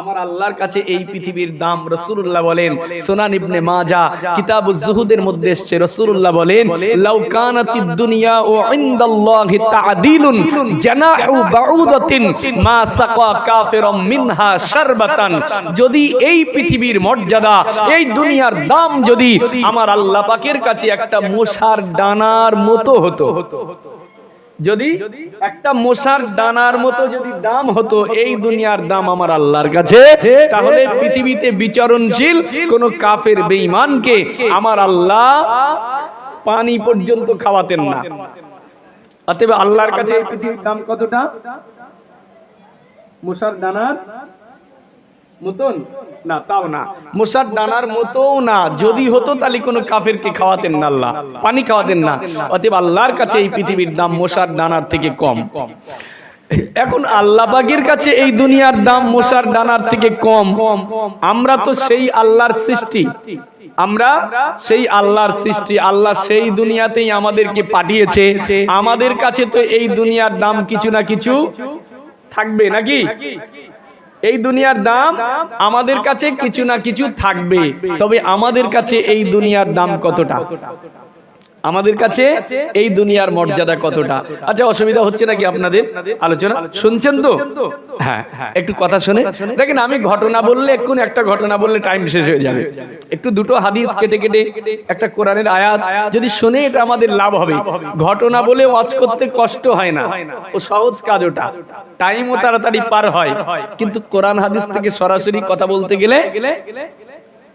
আমার আল্লাহর কাছে এই পৃথিবীর দাম, রাসূলুল্লাহ বলেন, সুনান ইবনে মাজাহ কিতাবুজ জুহুদের মধ্যে এসেছে, রাসূলুল্লাহ বলেন, লাউ কানাতিদ দুনিয়া ও ইনদাল্লাহি তা'দিলুন জানাহু বাউদাতিন মা সাকা কাফিরাম মিনহা শারবাতান। যদি এই পৃথিবীর মর্যাদা, এই দুনিয়ার দাম যদি আমার আল্লাহ পাকের কাছে একটা মশার ডানার মতো হতো, যদি একটা মশার ডানার মতো যদি দাম হতো এই দুনিয়ার দাম আমার আল্লাহর কাছে, তাহলে পৃথিবীতে বিচরণশীল কোন কাফের বেঈমানকে আমার আল্লাহ পানি পর্যন্ত খাওয়াতেন না। অতএব আল্লাহর কাছে এই পৃথিবীর দাম কতটা? মশার ডানার মতন না, তাও না, মশার ডানার মতও না। যদি হতো তাহলে কোনো কাফেরকে খাওয়াতেন না, আল্লাহ পানি খাওয়াতেন না। অতএব আল্লাহর কাছে এই পৃথিবীর দাম মশার ডানার থেকে কম। এখন আল্লাহ পাকের কাছে এই দুনিয়ার দাম মশার ডানার থেকে কম। আমরা তো সেই আল্লাহর সৃষ্টি, আমরা সেই আল্লাহর সৃষ্টি। আল্লাহ সেই দুনিয়াতেই আমাদেরকে পাঠিয়েছে। আমাদের কাছে তো এই দুনিয়ার দাম কিছু না কিছু থাকবে নাকি? এই দুনিয়ার দাম আমাদের কাছে কিছু না কিছু থাকবে। তবে আমাদের কাছে এই দুনিয়ার দাম কতটা? আমাদের কাছে এই দুনিয়ার মর্যাদা কতটা? আচ্ছা, অসুবিধা হচ্ছে নাকি আপনাদের? আলোচনা শুনছেন তো? হ্যাঁ, একটু কথা শুনে দেখেন। আমি ঘটনা বললে, এক্ষুনি একটা ঘটনা বললে টাইম শেষ হয়ে যাবে। একটু দুটো হাদিস কেটে কেটে একটা কোরআনের আয়াত যদি শুনে, এটা আমাদের লাভ হবে। ঘটনা বলে ওয়াজ করতে কষ্ট হয় না, ও সহজ কাজ, ওটা টাইমও তাড়াতাড়ি পার হয়। কিন্তু কোরআন হাদিস থেকে সরাসরি কথা বলতে গেলে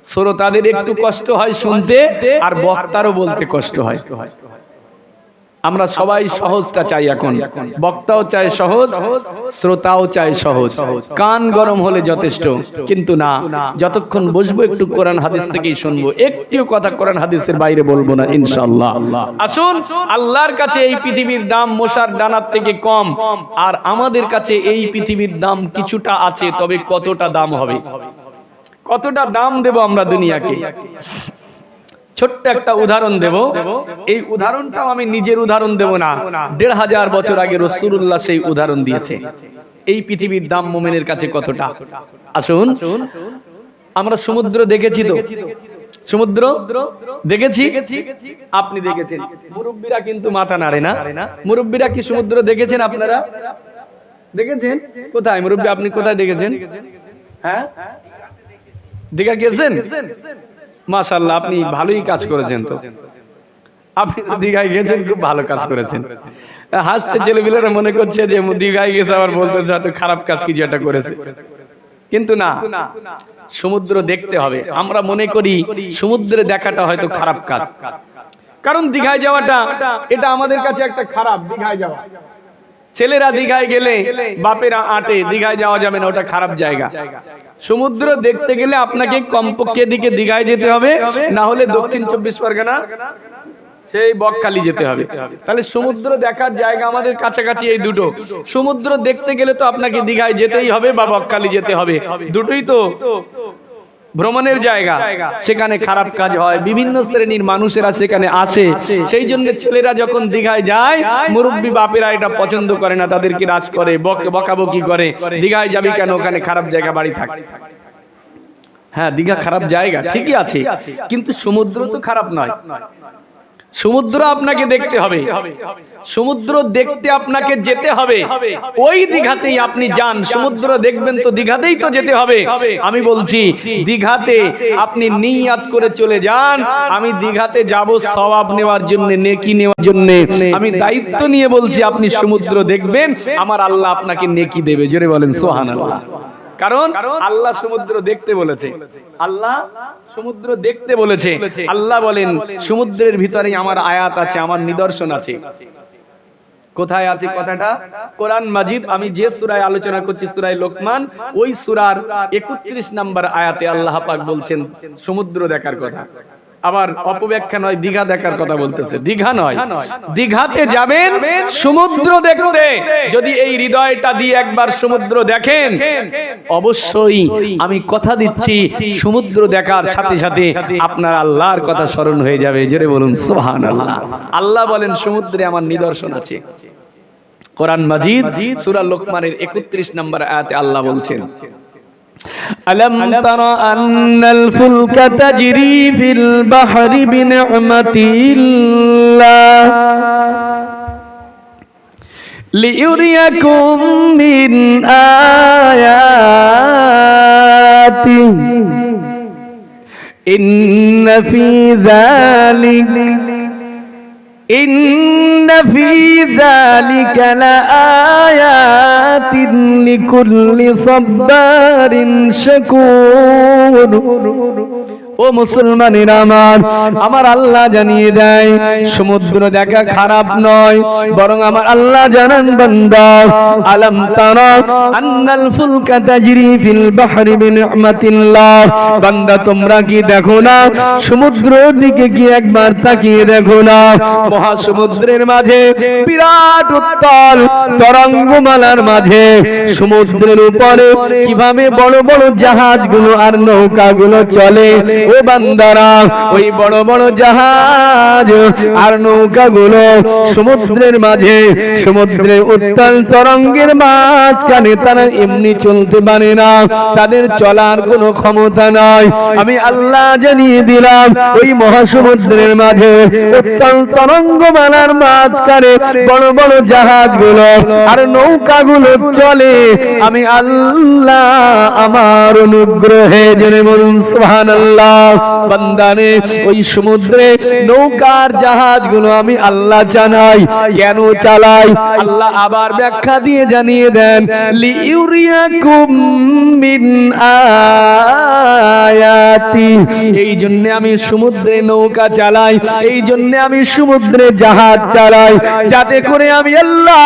শ্রোতাদের একটু কষ্ট হয় শুনতে, আর বক্তারও বলতে কষ্ট হয়। আমরা সবাই সহজটা চাই, এখন বক্তাও চায় সহজ, শ্রোতাও চায় সহজ, কান গরম হলে যথেষ্ট। কিন্তু না, যতক্ষণ বসবো একটু কোরআন হাদিস থেকেই শুনবো, একটিও কথা কোরআন হাদিসের বাইরে বলবো না ইনশাআল্লাহ। আসুন, আল্লাহর কাছে এই পৃথিবীর দাম মশার দানার থেকে কম, আর আমাদের কাছে এই পৃথিবীর দাম কিছুটা আছে, তবে কতটা দাম হবে, কতটা দাম দেব আমরা দুনিয়াকে। ছোট্ট একটা উদাহরণ দেব, এই উদাহরণটাও আমি নিজের উদাহরণ দেব না, ১৫০০ বছর আগে রাসূলুল্লাহ সেই উদাহরণ দিয়েছে। এই পৃথিবীর দাম মুমিনের কাছে কতটা। আসুন, আমরা সমুদ্র দেখেছি তো, সমুদ্র দেখেছি, আপনি দেখেছেন, মুরব্বীরা কিন্তু মাথা নাড়ে না। মুরব্বীরা কি সমুদ্র দেখেছেন? আপনারা দেখেছেন? কোথায় মুরব্বী, আপনি কোথায় দেখেছেন? হ্যাঁ, দীঘা গেছেন? মাশাআল্লাহ, আপনি ভালোই কাজ করেছেন। তো আপনি তো দীঘায় গেছেন, খুব ভালো কাজ করেছেন। হাসছে ছেলেপিলেরা, মনে করছে যে দীঘায় গেছে আবার বলতেছে হয়তো খারাপ কাজ কিছু একটা করেছে। কিন্তু না, সমুদ্র দেখতে হবে। আমরা মনে করি সমুদ্রে দেখাটা হয়তো খারাপ কাজ, কারণ দীঘায় যাওয়াটা এটা আমাদের কাছে একটা খারাপ। দীঘায় যাওয়া, ছেলেরা দীঘায় গেলে বাপেরা আটে, দীঘায় যাওয়া যাবে না, ওটা খারাপ জায়গা। সমুদ্র দেখতে গেলে আপনাকে কমপক্ষে দিকে দীঘায় যেতে হবে, না হলে দক্ষিণ ২৪ পরগনা সেই বকখালি যেতে হবে। তাহলে সমুদ্র দেখার জায়গা আমাদের কাছাকাছি এই দুটো। সমুদ্র দেখতে গেলে তো আপনাকে দীঘায় যেতেই হবে বা বকখালি যেতে হবে, দুটোই তো ভ্রমণের জায়গা। সেখানে খারাপ কাজ হয়, বিভিন্ন শ্রেণীর মানুষেরা সেখানে আসে। সেই জন্য ছেলেরা যখন দীঘায় যায়, মুরব্বী বাপেরা এটা পছন্দ করে না, তাদেরকে রাজ করে, বকাবকি করে, দীঘায় যাবি কেন, ওখানে খারাপ জায়গা, বাড়ি থাক। হ্যাঁ, দীঘা খারাপ জায়গা ঠিকই আছে, কিন্তু সমুদ্র তো খারাপ নয়। সমুদ্র আপনাকে দেখতে হবে, সমুদ্র দেখতে আপনাকে যেতে হবে। ওই দীঘাতেই আপনি যান, সমুদ্র দেখবেন তো দীঘাতেই তো যেতে হবে। আমি বলছি, দীঘাতে আপনি নিয়ত করে চলে যান, আমি দীঘাতে যাব সওয়াব নেওয়ার জন্য, নেকি নেওয়ার জন্য। আমি দায়িত্ব নিয়ে বলছি, আপনি সমুদ্র দেখবেন, আমার আল্লাহ আপনাকে নেকি দেবে। জোরে বলেন সুবহানাল্লাহ। কারণ আল্লাহ সমুদ্র দেখতে বলেছে, আল্লাহ সমুদ্র দেখতে বলেছে। আল্লাহ বলেন, সমুদ্রের ভিতরেই আমার আয়াত আছে, আমার নিদর্শন আছে। কোথায় আছে কথাটা? কোরআন মাজিদ, আমি যে সূরায় আলোচনা করছি, সূরা লোকমান, ওই সূরার ৩১ নম্বর আয়াতে আল্লাহ পাক বলছেন সমুদ্র দেখার কথা। আবার অপব্যাখ্যা নয়, দীঘা দেখার কথা বলতেছে। দীঘা নয়, দীঘাতে যাবেন সমুদ্র দেখতে। যদি এই হৃদয়টা দিয়ে একবার সমুদ্র দেখেন, অবশ্যই আমি কথা দিচ্ছি, সমুদ্র দেখার সাথে সাথে আপনার আল্লাহর কথা স্মরণ হয়ে যাবে। জোরে বলুন সুবহানাল্লাহ। আল্লাহ বলেন, সমুদ্রে আমার নিদর্শন আছে। কোরআন মাজিদ সূরা লোকমানের ৩১ নম্বর আয়াতে আল্লাহ বলছেন, ألم تر أن الفلك تجري في البحر بنعمة الله ليريكم من آياته إن في ذلك لآيات لكل صبار شكور। ও মুসলমানেরা আমার আল্লাহ জানিয়ে দেয়, সমুদ্র দেখা খারাপ নয়, বরং আমার আল্লাহ জানান, বান্দা, আলাম তারা আন্নাল ফুলকা তাজরি ফিল বাহরি বিনি'মাতিল্লাহ, বান্দা তোমরা কি দেখো না, সমুদ্রের দিকে কি একবার তাকিয়ে দেখো না, মহাসমুদ্রের মাঝে বিরাট উত্তাল তরঙ্গমালার মাঝে, সমুদ্রের উপরে কিভাবে বড় বড় জাহাজগুলো আর নৌকাগুলো চলে। ও বান্দারা, ওই বড় বড় জাহাজ আর নৌকাগুলো সমুদ্রের মাঝে, সমুদ্রের উত্তাল তরঙ্গের মাঝখানে তারা এমনি চলতে পারে না, তাদের চলার কোনো ক্ষমতা নাই। আমি আল্লাহ জানিয়ে দিলাম, ওই মহাসমুদ্রের মাঝে উত্তাল তরঙ্গমালার মাঝখানে বড় বড় জাহাজগুলো আর নৌকাগুলো চলে, আমি আল্লাহ আমার অনুগ্রহে। জেনে বলুন সুবহানাল্লাহ। বান্দারে, ওই সমুদ্রে নৌকার জাহাজগুলো আমি আল্লাহ জানাই, কেন চালাই? আল্লাহ আবার ব্যাখ্যা দিয়ে জানিয়ে দেন, লিইউরিয়াকুম মিন আয়া আয়াতি, এই জন্য আমি সমুদ্রে নৌকা চালাই, এই জন্য আমি সমুদ্রে জাহাজ চালাই, যাতে করে আমি আল্লাহ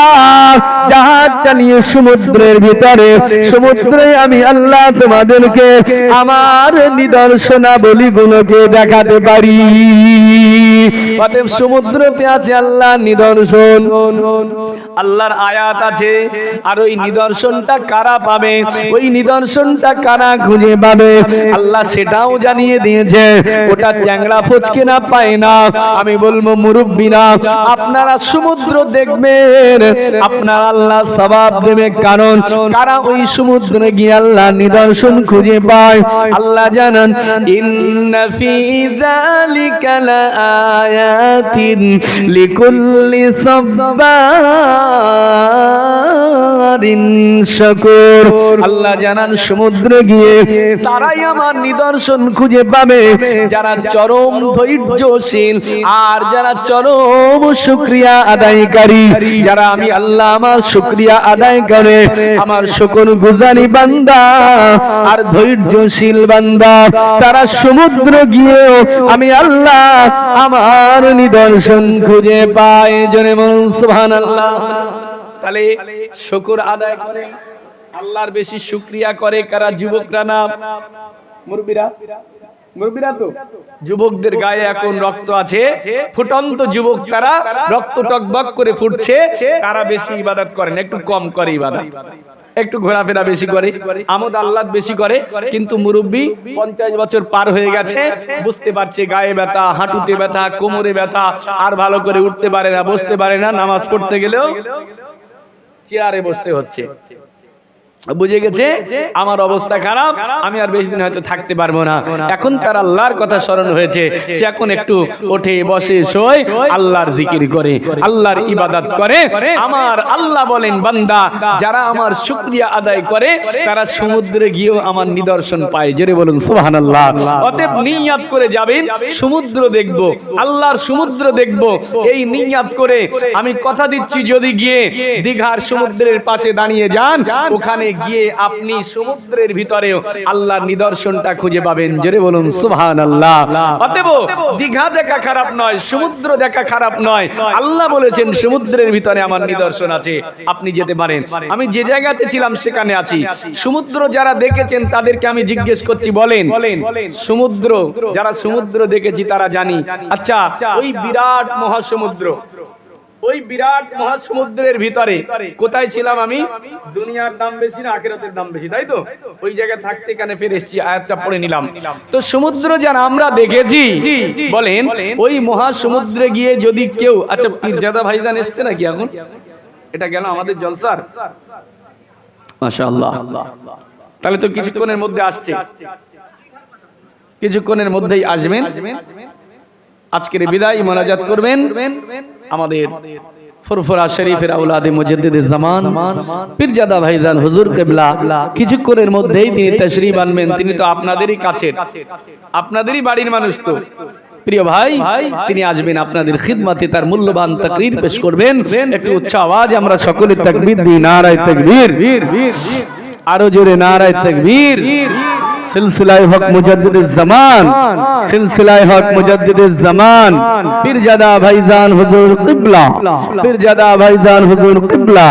জাহাজ চালিয়ে সমুদ্রের ভিতরে, সমুদ্রে আমি আল্লাহ তোমাদেরকে আমার নিদর্শনাবলীগুলোকে দেখাতে পারি। অতএব সমুদ্রতে আছে আল্লাহর নিদর্শন, আল্লাহর আয়াত আছে। আর ওই নিদর্শনটা কারা পাবে, ওই নিদর্শনটা কারা খুঁজে পাবে, আল্লাহ সেটাও জানিয়ে দিয়েছে। ওটা চ্যাংড়া ফচকেরা পায় না। আমি বলবো মুরব্বীরা, আপনারা সমুদ্র দেখবেন, আপনার আল্লাহ সওয়াব দেবে। কারণ কারা ওই সমুদ্রে গিয়ে আল্লাহ নিদর্শন খুঁজে পায়, আল্লাহ জানান ইন্না ফি যালিকা লাআয়াতিন লিকুল্লি সাব্বারিন শাকুর। আল্লাহ জানান সমুদ্রে গিয়ে তারাই আমার নিদর্শন খুঁজে পাবে যারা চরম ধৈর্যশীল আর যারা চরম শুকরিয়া আদায়কারী, যারা আমি আল্লাহ আমার শুকরিয়া আদায় করে, আমার শুকর গুজারি বান্দা আর ধৈর্যশীল বান্দা, তারা সমুদ্র গিয়েও আমি আল্লাহ আমার নিদর্শন খুঁজে পায়। জনে বলুন সুবহানাল্লাহ। তাহলে শুকর আদায় করে, আল্লাহর বেশি শুকরিয়া করে কারা? যুবকরা না মুরব্বিরা? মুরব্বিরা তো যুবকদের গায়ে এখন রক্ত আছে, ফুটন্ত যুবক, তারা রক্ত টকবক করে ফুটছে, তারা বেশি ইবাদত করেন, একটু কম করে ইবাদত, একটু ঘোরাফেরা বেশি করে, আমোদ আল্লাহ বেশি করে। কিন্তু মুরব্বী 50 বছর পার হয়ে গেছে, বুঝতে পারছে গায়ে ব্যথা, হাঁটুতে ব্যথা, কোমরে ব্যথা, আর ভালো করে উঠতে পারে না, বসতে পারে না, নামাজ পড়তে গেলেও চেয়ারে বসতে হচ্ছে। বুঝে গেছে আমার অবস্থা খারাপ, আমি আর বেশি দিন হয়তো থাকতে পারবো না। এখন তার আল্লাহর কথা স্মরণ হয়েছে, সে এখন একটু ওঠে বসে শোয়, আল্লাহর জিকির করে, আল্লাহর ইবাদত করে। আমার আল্লাহ বলেন বান্দা যারা আমার শুকরিয়া আদায় করে তারা সমুদ্রে গিয়েও আমার নিদর্শন পায়। জোরে বলুন সুবহানাল্লাহ। অতএব নিয়াত করে যাবেন, সমুদ্র দেখব, আল্লাহর সমুদ্র দেখব, এই নিয়াত করে আমি কথা দিচ্ছি, যদি গিয়ে দীঘার সমুদ্রের পাশে দাঁড়িয়ে যান, ওখানে গিয়ে আপনি সমুদ্রের ভিতরেও আল্লাহর নিদর্শনটা খুঁজে পাবেন। জোরে বলুন সুবহানাল্লাহ। অতএব দীঘা দেখা খারাপ নয়, সমুদ্র দেখা খারাপ নয়। আল্লাহ বলেছেন সমুদ্রের ভিতরে আমার নিদর্শন আছে, আপনি যেতে পারেন। আমি যে জায়গাতে ছিলাম সেখানে আছি। সমুদ্র যারা দেখেছেন তাদেরকে আমি জিজ্ঞেস করছি, বলেন সমুদ্র, যারা সমুদ্র দেখেছি তারা জানি। আচ্ছা, ওই বিরাট মহাসমুদ্র, ওই বিরাট মহাসমুদ্রের ভিতরে কোথায় ছিলাম আমি? দুনিয়ার দাম বেশি না আখিরাতের দাম বেশি, তাই তো? ওই জায়গায় থাকতে এখানে ফিরে এসেছি, আয়াতটা পড়ে নিলাম। তো সমুদ্র যারা আমরা দেখেছি, বলেন ওই মহাসমুদ্রে গিয়ে যদি কেউ, আচ্ছা পীরজাদা ভাইজান এসছে নাকি এখন? এটা গেল আমাদের জলসার, মাশাআল্লাহ। তাহলে তো কিছুক্ষণের মধ্যে আসছে, কিছুক্ষণের মধ্যেই আসবেন। আজকের বিদায় মোনাজাত করবেন আমাদের ফুরফুরা শরীফের আওলাদে মুজাদ্দিদে জামান পীরজাদা ভাইজান হুজুর কিবলা। কিছুক্ষণের মধ্যেই তিনি তাশরীফ আনবেন। তিনি তো আপনাদেরই কাছের, আপনাদেরই বাড়ির মানুষ। তো প্রিয় ভাই, তিনি আসবেন আপনাদের খিদমতে, তার মূল্যবান তাকরীর পেশ করবেন। একটু উচ্চ আওয়াজ আমরা সকলে তাকবীর দিই, নারায়ে তাকবীর, আরো জোরে নারায়ে তাকবীর। সিলসিলায়ে হক মুজাদ্দিদে জামান, সিলসিলায়ে হক মুজাদ্দিদে জামান পীরজাদা ভাইজান হুজুর কিবলা, পীরজাদা ভাইজান হুজুর কিবলা,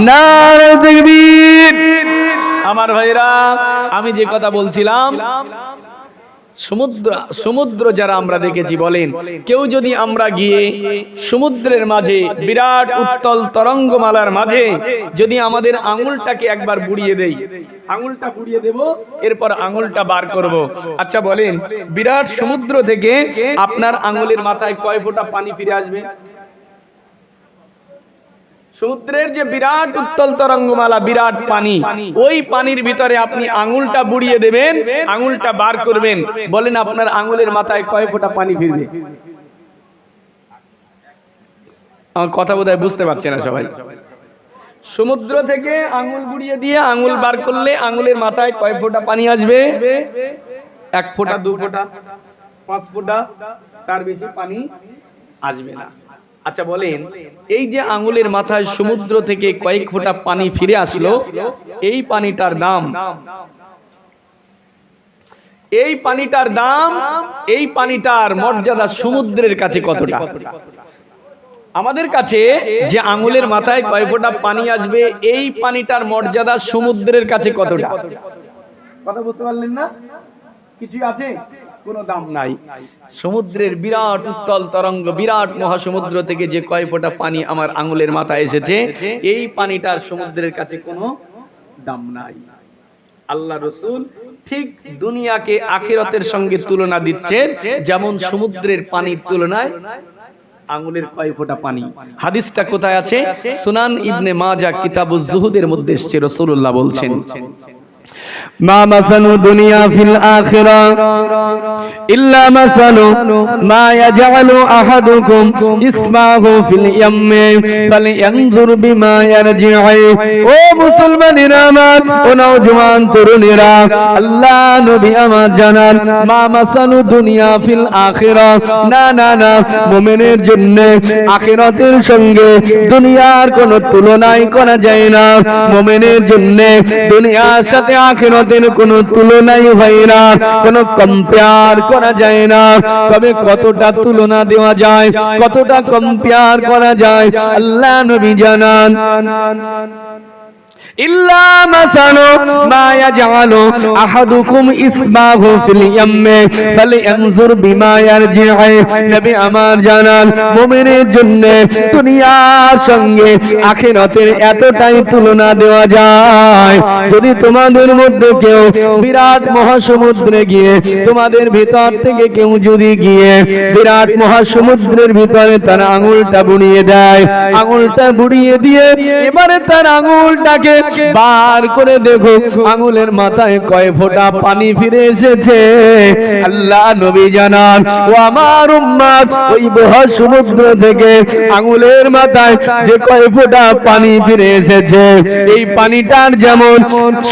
নারায়ে তাকবীর। আমার ভাইরা, আমি যে কথা বলছিলাম, সমুদ্র যারা আমরা দেখেছি, বলেন কেউ যদি আমরা গিয়ে সমুদ্রের মাঝে, বিরাট উত্তল তরঙ্গমালার মাঝে যদি আমাদের আঙুলটাকে একবার বুড়িয়ে দেই, আঙুলটা বুড়িয়ে দেব, এরপর আঙুলটা বার করব। আচ্ছা বলেন, বিরাট সমুদ্র থেকে আপনার আঙুলের মাথায় কয় ফোঁটা পানি ফিরে আসবে? সমুদ্রের যে বিরাট উত্তল তরঙ্গমালা, বিরাট পানি, ওই পানির ভিতরে আপনি আঙুলটা বুড়িয়ে দেবেন, আঙুলটা বার করবেন, বলেন আপনার আঙুলের মাথায় কয় ফোঁটা পানি ফিরবে? আমার কথা বোধহয় বুঝতে পারছে না সবাই। সমুদ্র থেকে আঙুল বুড়িয়ে দিয়ে আঙুল বার করলে আঙুলের মাথায় কয় ফোঁটা পানি আসবে? 1 ফোঁটা, 2 ফোঁটা, 5 ফোঁটা, তার বেশি পানি আসবে না। আচ্ছা বলেন, এই যে আঙুলের মাথায় সমুদ্র থেকে কয়েক ফোঁটা পানি ফিরে আসলো, এই পানিটার নাম, এই পানিটার দাম, এই পানিটার মর্যাদা সমুদ্রের কাছে কতটা। আমাদের কাছে যে আঙ্গুলের মাথায় কয় ফোঁটা পানি আসবে, এই পানিটার মর্যাদা সমুদ্রের কাছে কতটা। কথা বুঝতে পারলেন না? কিছু আছে? কোনো দাম নাই। সমুদ্রের বিরাট উত্তল তরঙ্গ, বিরাট মহাসমুদ্র থেকে যে কয় ফোঁটা পানি আমার আঙ্গুলের মাথায় এসেছে, এই পানিটার সমুদ্রের কাছে কোনো দাম নাই। আল্লাহ রাসূল ঠিক দুনিয়াকে আখিরাতের সঙ্গে তুলনা দিচ্ছেন, যেমন সমুদ্রের পানির তুলনায় আঙ্গুলের কয় ফোঁটা পানি। হাদিসটা কোথায় আছে? সুনান ইবনে মাজাহ কিতাবুজ জুহুদের মধ্যে এসেছে। রাসূলুল্লাহ বলছেন, মা মাসালু দুনিয়া ফিল আখিরা ইল্লা মাসালু মা ইয়াজআলু আহাদুকুম ইসমাহু ফিল ইয়াম্মি ফালইয়ানজুর বিমা ইয়ারজিউ। ও মুসলমানেরা আমার, ও নওজওয়ান তরুণেরা, আল্লাহ নবী আমার জানান, মা মাসালু দুনিয়া ফিল আখিরা, না না না, মুমিনের জন্য আখিরাতের সঙ্গে দুনিয়ার কোনো তুলনাই করা যায় না। মুমিনের জন্য দুনিয়ার সাথে আখিরাতের কোনো তুলনাই হয় না, কোনো কম্পেয়ার করা যায় না। তবে কতটা তুলনা দেওয়া যায়, কতটা কম্পেয়ার করা যায়, আল্লাহ নবী জানান, ইল্লা মাসালু মা ইয়াজআলু আহাদুকুম ইসমাহু ফিল ইয়াম্মি ফালইয়ানজুর বিমা ইয়ারজিউ। নবী আমার জানান, মুমিনের জন্য দুনিয়ার সঙ্গে আখিরাতের এতটাই তুলনা দেওয়া যায়। যদি তোমাদের মধ্যে কেউ বিরাট মহাসমুদ্রে গিয়ে, তোমাদের ভিতর থেকে কেউ যদি গিয়ে বিরাট মহাসমুদ্রের ভিতরে তার আঙুলটা বুড়িয়ে দেয়, আঙুলটা বুড়িয়ে দিয়ে এবারে তার আঙুলটাকে বার করে দেখো আঙুলের মাথায় কয় ফোঁটা পানি ফিরে এসেছে। আল্লাহ নবী জানান, ও আমার উম্মত, ওই মহাসমুদ্র থেকে আঙুলের মাথায় যে কয় ফোঁটা পানি ফিরে এসেছে, এই পানিটার যেমন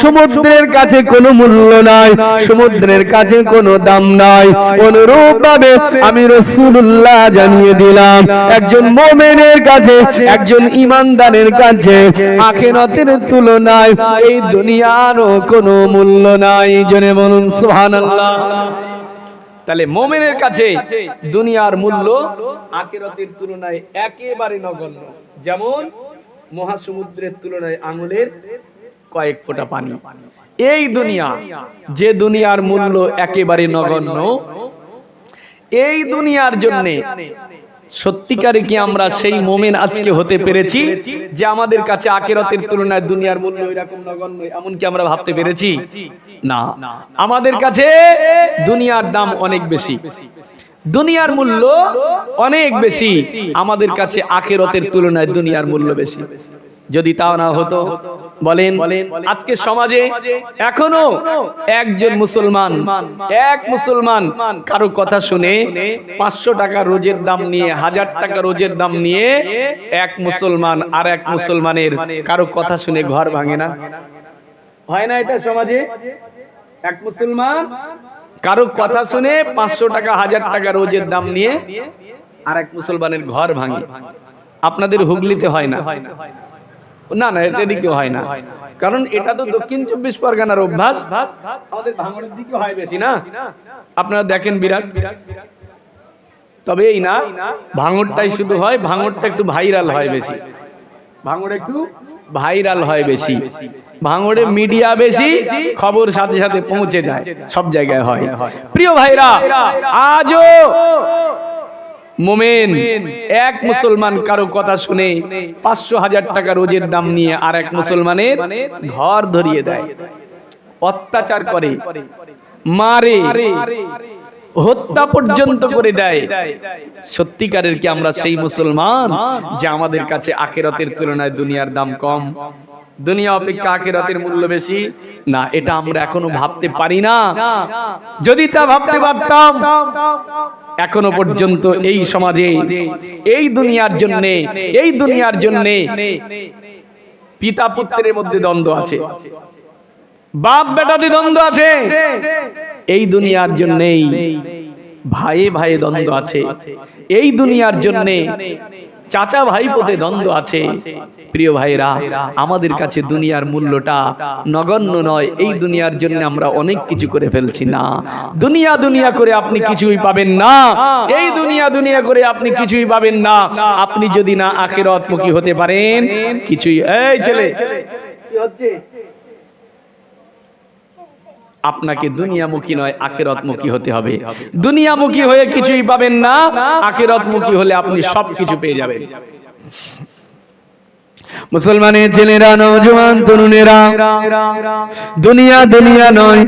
সমুদ্রের কাছে কোনো মূল্য নাই, সমুদ্রের কাছে কোনো দাম নাই, অনুরূপ ভাবে আমি রাসূলুল্লাহ জানিয়ে দিলাম, একজন মুমিনের কাছে, একজন ঈমানদারের কাছে আখিরাতের তুলনায় এই দুনিয়ারও কোনো মূল্য নাই। জনে বলুন সুবহানাল্লাহ। তাহলে মুমিনের কাছে দুনিয়ার মূল্য আখিরাতের তুলনায় একেবারে নগণ্য, যেমন মহাসমুদ্রের তুলনায় আঙুলের কয়েক ফোঁটা পানি। এই দুনিয়া, যে দুনিয়ার মূল্য একেবারে নগণ্য, এই দুনিয়ার জন্য সত্যিকারে কি আমরা সেই মুমিন আজকে হতে পেরেছি যে আমাদের কাছে আখিরাতের তুলনায় দুনিয়ার মূল্য এরকম নগণ্য, এমন কি আমরা ভাবতে পেরেছি? না, আমাদের কাছে দুনিয়ার দাম অনেক বেশি, দুনিয়ার মূল্য অনেক বেশি, আমাদের কাছে আখিরাতের তুলনায় দুনিয়ার মূল্য বেশি। যদি তাও না হতো, বলেন আজকে সমাজে এখনো একজন মুসলমান, এক মুসলমান কারো কথা শুনে 500 টাকা রোজের দাম নিয়ে, 1000 টাকা রোজের দাম নিয়ে এক মুসলমান আর এক মুসলমানের কারো কথা শুনে ঘর ভাঙে না? হয় না এটা সমাজে? এক মুসলমান কারো কথা শুনে 500 টাকা 1000 টাকা রোজের দাম নিয়ে আর এক মুসলমানের ঘর ভাঙে। আপনাদের হুগলিতে হয় না? না না, এদিকে হয় না, কারণ এটা তো দক্ষিণ 24 পরগনার অভ্যাস, আমাদের ভাঙড়ের দিকে হয় বেশি না? আপনারা দেখেন বিরাট। তবে এই না, ভাঙড়টাই শুধু হয়, ভাঙড়টা একটু ভাইরাল হয় বেশি, ভাঙড় একটু ভাইরাল হয় বেশি, ভাঙড়ে মিডিয়া বেশি, খবর সাথে সাথে পৌঁছে যায়, সব জায়গায় হয়। প্রিয় ভাইরা, আজও মুমিন এক মুসলমান কারো কথা শুনে 500-1000 টাকা রোজের দাম নিয়ে আর এক মুসলমানের ঘর ধরিয়ে দেয়, অত্যাচার করে, মারে, হত্যা পর্যন্ত করে দেয়। সত্যিকারের কি আমরা সেই মুসলমান যে আমাদের কাছে আখিরাতের তুলনায় দুনিয়ার দাম কম, দুনিয়া অপেক্ষা আখিরাতের মূল্য বেশি? না, এটা আমরা এখনো ভাবতে পারি না। যদি তা ভাবতে পারতাম, এখনো পর্যন্ত এই সমাজে এই দুনিয়ার জন্য পিতা পুত্রের মধ্যে দ্বন্দ্ব আছে, বাপ বেটাতে দ্বন্দ্ব আছে, এই দুনিয়ার জন্যই ভাইয়ে ভাইয়ে দ্বন্দ্ব আছে, এই দুনিয়ার জন্য চাচা ভাইপোতে দ্বন্দ্ব আছে। প্রিয় ভাইরা, আমাদের কাছে দুনিয়ার মূল্যটা নগণ্য নয়। এই দুনিয়ার জন্য আমরা অনেক কিছু করে ফেলছি। না, দুনিয়া দুনিয়া করে আপনি কিছুই পাবেন না। এই দুনিয়া দুনিয়া করে আপনি কিছুই পাবেন না। আপনি যদি না আখিরাতমুখী হতে পারেন, কিছুই। এই ছেলে কি হচ্ছে? আপনাকে দুনিয়ামুখী নয়, আখিরাতমুখী হতে হবে। দুনিয়ামুখী হয়ে কিছুই পাবেন না, আখিরাতমুখী হলে আপনি সবকিছু পেয়ে যাবেন। মুসলমানের ছেলেরা, নওজোয়ান তরুণেরা, দুনিয়া দুনিয়া নয়,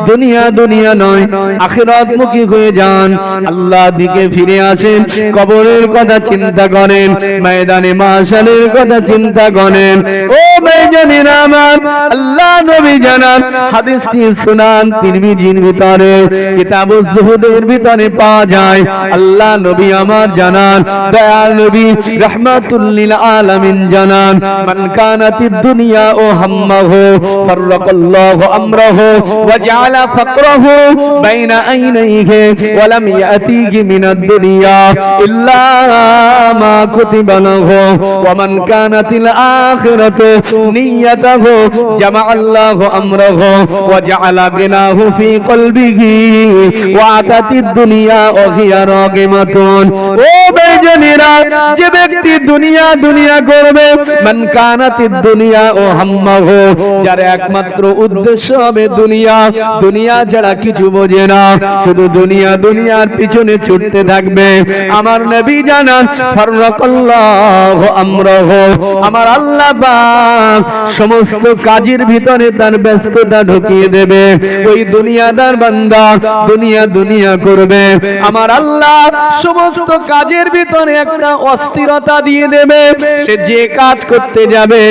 দুনিয়া দুনিয়া নয়, আখিরাতমুখী হয়ে যান। আল্লাহ দিকে ফিরে আসেন। কবরের কথা চিন্তা করেন, ময়দানে মাশারের কথা চিন্তা করেন। ও ভাইজানেরা আমার, আল্লাহ নবী জানান, হাদিসটি সুনান তিরমিজির ভিতরে কিতাবুজ যুহুদের ভিতরে পাওয়া যায়। আল্লাহ নবী আমার জানান, দয়াল নবী রাহমাতুল লিল আলামিন জানান, মান কানাতিদ দুনিয়া ও হাম্মাহু ফাররাকাল্লাহু আমরাহু ওয়া জাআলা ফাকরাহু বাইনা আইনাইহি ওয়া লাম ইয়াতিহি মিনাদ দুনিয়া ইল্লা মা কুতিবা লাহু ওয়া মান কানাতিল আখিরাতু নিয়াতাহু জামাআল্লাহু আমরাহু ওয়া জাআলা গিনাহু ফি কলবিহি ওয়া আতাতিদ দুনিয়া ওয়া হিয়া রাগিমাতুন। ও ভাইজানেরা, যে ব্যক্তি দুনিয়া দুনিয়া করবে, মান কানাতিদ দুনিয়া ও হাম্মাহু, যার একমাত্র উদ্দেশ্য হবে দুনিয়া, দুনিয়া ছাড়া কিছু বোঝে না, শুধু দুনিয়া দুনিয়ার পিছনে ছুটতে থাকবে। আমার নবী জানান, ফাররাকাল্লাহু আমরাহু, আমার আল্লাহ পাক সমস্ত কাজের ভিতরে তার ব্যস্ততা ঢুকিয়ে দেবে। ওই দুনিয়াদার বান্দা দুনিয়া দুনিয়া করবে, আমার আল্লাহ সমস্ত কাজের ভিতরে একটা অস্থিরতা দিয়ে দেবে। সে যে কাজ করতে যাবে,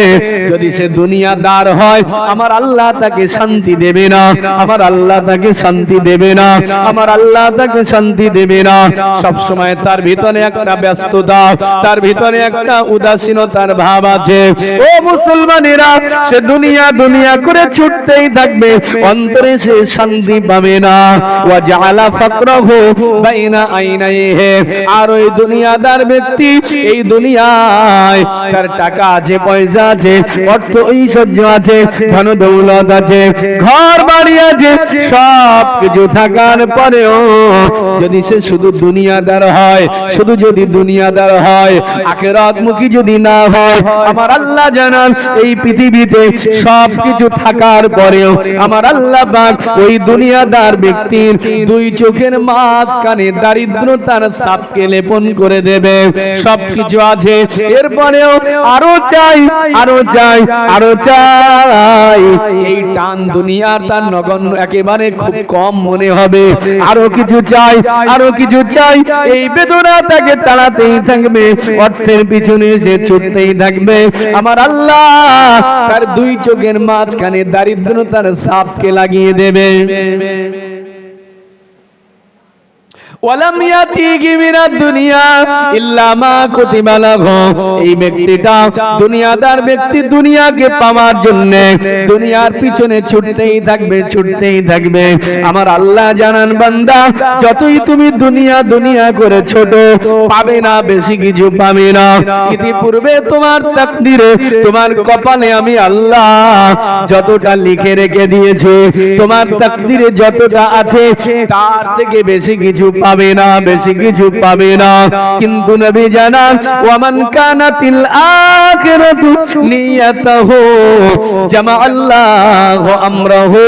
যদি সে দুনিয়াদার হয়, আমার আল্লাহ তাকে শান্তি দেবে না, আমার আল্লাহ তাকে শান্তি দেবে না, আমার আল্লাহ তাকে শান্তি দেবে না। সব সময় তার ভিতরে একটা ব্যস্ততা, তার ভিতরে একটা উদাসীনতার ভাব আছে। ও মুসলমানেরা, সে দুনিয়া দুনিয়া করে ছুটতেই থাকবে, অন্তরে সে শান্তি পাবে না। ওয়া জাআলা ফাকরাহু বাইনা আইনাইহি, আর ওই দুনিয়াদার ব্যক্তি এই দুনিয়ায় তার টাকা আছে, পয়সা আছে, অর্থ ঐশ্বর্য আছে, ধন দৌলত আছে, ঘর বাড়ি আছে, সব কিছু থাকার পরেও যদি সে শুধু দুনিয়াদার হয়, শুধু যদি দুনিয়াদার হয়, আখিরাতমুখী যদি না হয়, আমার আল্লাহ জানান, এই পৃথিবীতে সব কিছু থাকার পরেও আমার আল্লাহ পাক ওই দুনিয়াদার ব্যক্তির দুই চোখের মাঝখানে দারিদ্রতার ছাপকে লেপন করে দেবে। সব কিছু আছে, এরপরেও আরো চাই, আরো চাই, আরো চাই। এই টান দুনিয়ার তার নগণ্য, একেবারে খুব কম মনে হবে। আরো কিছু চাই, আরো কিছু চাই। এই বেদনা তাকে তাড়াতেই থাকবে, অর্থের পিছনে সে ছুটতেই থাকবে। আমার আল্লাহ তার দুই চোখের মাঝখানে দারিদ্রতার ছাপকে লাগিয়ে দেবে। ওয়ালাম ইয়াতিহি মিনাদ দুনিয়া ইল্লা মা কুতিবা লাহু, এই ব্যক্তিটা দুনিয়াদার ব্যক্তি দুনিয়াকে পাওয়ার জন্য দুনিয়ার পিছনে ছুটতেই থাকবে, ছুটতেই থাকবে। আমার আল্লাহ জানান, বান্দা যতই তুমি দুনিয়া দুনিয়া করে ছোট, পাবে না, বেশি কিছু পাবে না। ইতিপূর্বে তোমার তাকদীরে, তোমার কপালে আমি আল্লাহ যতটা লিখে রেখে দিয়েছি, তোমার তাকদীরে যতটা আছে তার থেকে বেশি কিছু পাবে না, বেশি কিছু পাবে না। কিন্তু নবী জানান, ওয়ামান কানাতিল আখিরাতু নিয়াতাহু জামাআল্লাহু আমরাহু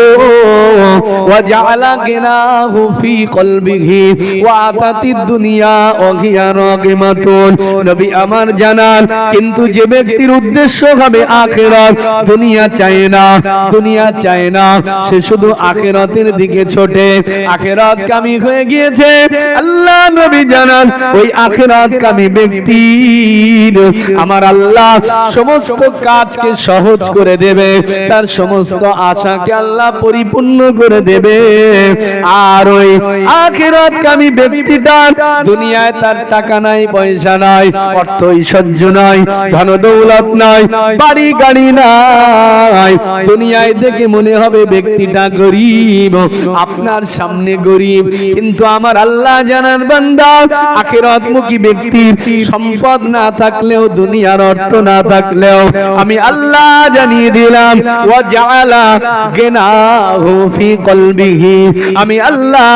ওয়া জাআলা গিনাহু ফি কলবিহি ওয়া আতাতিদ দুনিয়া ওয়া হিয়া রাগিমাতুন। নবী আমার জানান, কিন্তু যে ব্যক্তির উদ্দেশ্য হবে আখিরাত, দুনিয়া চায় না, দুনিয়া চায় না, সে শুধু আখিরাতের দিকে ছোটে, আখিরাত কামি হয়ে গিয়েছে। আল্লাহ নবী জানান, ওই আখিরাতকামী ব্যক্তির আমার আল্লাহ সমস্ত কাজকে সহজ করে দেবে, তার সমস্ত আশাকে আল্লাহ পরিপূর্ণ করে দেবে। আর ওই আখিরাতকামী ব্যক্তিটার দুনিয়ায় তার টাকা নাই, পয়সা নাই, অর্থ ঐশ্বর্য নাই, ধন দৌলত নাই, বাড়ি গাড়ি নাই, দুনিয়ায় দেখে মনে হবে ব্যক্তিটা গরিব, আপনার সামনে গরিব, কিন্তু আমার আল্লাহ আল্লাহ জানান বান্দা আখিরাতমুখী ব্যক্তির সম্পদ না থাকলেও দুনিয়ার অর্থ না থাকলেও আমি আল্লাহ জানিয়ে দিলাম ওয়া জাআলা গিনাহু ফি কলবিহি আমি আল্লাহ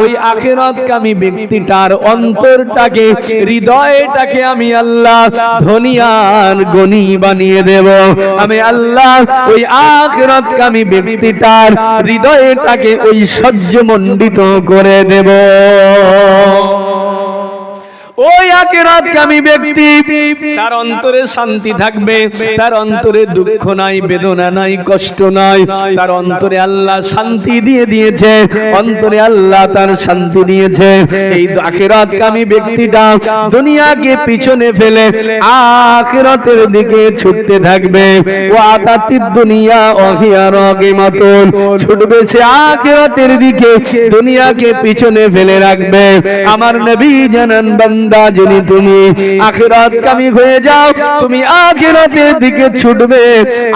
ওই আখিরাতকামী ব্যক্তিটার অন্তরটাকে হৃদয়টাকে আমি আল্লাহ ধনিয়ার গনি বানিয়ে দেব আমি আল্লাহ ওই আখিরাতকামী ব্যক্তিটার হৃদয়টাকে ঐশ্বর্যমণ্ডিত করে দেব ওই আখিরাতকামী ব্যক্তি তার অন্তরে শান্তি থাকবে তার অন্তরে দুঃখ নাই বেদনা নাই কষ্ট নাই তার অন্তরে আল্লাহ শান্তি দিয়ে দিয়েছে অন্তরে আল্লাহ তার শান্তি দিয়েছে এই আখিরাতকামী ব্যক্তিটা দুনিয়াকে পিছনে ফেলে আখিরাতের দিকে ছুটতে থাকবে ওয়া তাতিদ দুনিয়া ওহিয়া রাগিমাতুন ছুটবে সে আখিরাতের দিকে দুনিয়াকে পিছনে ফেলে রাখবে আমার নবী জানান বান্দা যদি তুমি আখিরাতকামী হয়ে যাও তুমি আখিরাতের দিকে ছুটবে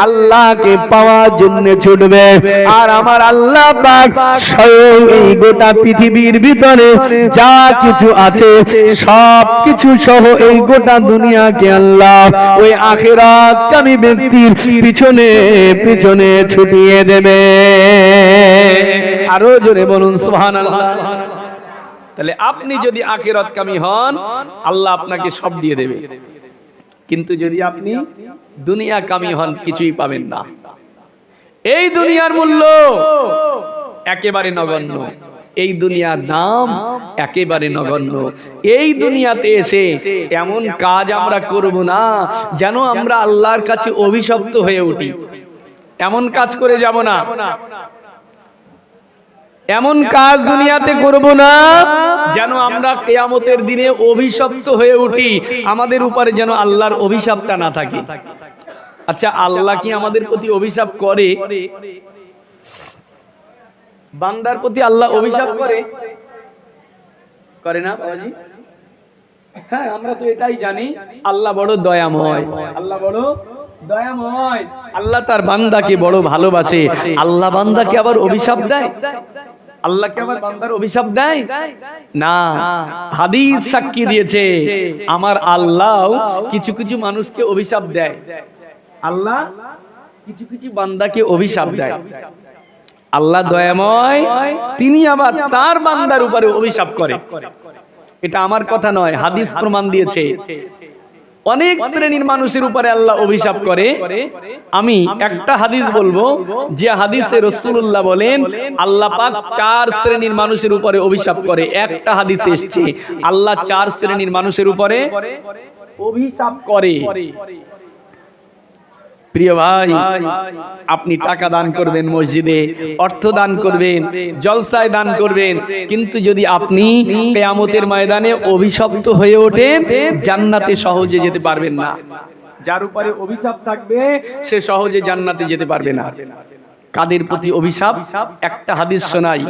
আল্লাহকে পাওয়ার জন্য ছুটবে আর আমার আল্লাহ পাক স্বয়ং এই গোটা পৃথিবীর ভিতরে যা কিছু আছে সব কিছু সহ এই গোটা দুনিয়াকে আল্লাহ ওই আখিরাতকামী ব্যক্তির পিছনে পিছনে ছুটিয়ে দেবে আরো জোরে বলুন সুবহানাল্লাহ তাহলে আপনি যদি আখিরাতকামী হন আল্লাহ আপনাকে সব দিয়ে দেবে কিন্তু যদি আপনি দুনিয়াকামী হন কিছুই পাবেন না এই দুনিয়ার মূল্য একেবারে নগণ্য এই দুনিয়ার দাম একেবারে নগণ্য এই দুনিয়াতে এসে এমন কাজ আমরা করব না যেন আমরা আল্লাহর কাছে অভিশপ্ত হয়ে উঠি এমন কাজ করে যাব না এমন কাজ দুনিয়াতে করব না যেন আমরা কিয়ামতের দিনে অভিশপ্ত হয়ে উঠি আমাদের উপরে যেন আল্লাহর অভিশাপটা না থাকে আচ্ছা আল্লাহ কি আমাদের প্রতি অভিশাপ করে বান্দার প্রতি আল্লাহ অভিশাপ করে না বাবাজি হ্যাঁ আমরা তো এটাই জানি আল্লাহ বড় দয়াময় আল্লাহ বড় দয়াময় আল্লাহ তার বান্দাকে বড় ভালোবাসে আল্লাহ বান্দাকে আবার অভিশাপ দেয় আল্লাহকে আবার বান্দার অভিশাপ দেয় না হাদিস সাক্ষী দিয়েছে আমার আল্লাহ কিছু কিছু মানুষকে অভিশাপ দেয় আল্লাহ কিছু কিছু বান্দাকে অভিশাপ দেয় আল্লাহ দয়াময় তিনি আবার তার বান্দার উপরে অভিশাপ করে এটা আমার কথা নয় হাদিস প্রমাণ দিয়েছে অনেক শ্রেণীর মানুষের উপরে আল্লাহ অভিশাপ করে আমি একটা হাদিস বলবো যে হাদিসে রাসূলুল্লাহ বলেন আল্লাহ পাক 4 শ্রেণীর মানুষের উপরে অভিশাপ করে একটা হাদিসে এসেছে আল্লাহ 4 শ্রেণীর মানুষের উপরে অভিশাপ করে প্রিয় ভাই আপনি টাকা দান করবেন মসজিদে অর্থ দান করবেন জলসায় দান করবেন কিন্তু যদি আপনি কিয়ামতের ময়দানে অভিশপ্ত হয়ে ওঠেন জান্নাতে সহজে যেতে পারবেন না যার উপরে অভিশাপ থাকবে সে সহজে জান্নাতে যেতে পারবে না কাদের প্রতি অভিশাপ একটা হাদিস শোনাই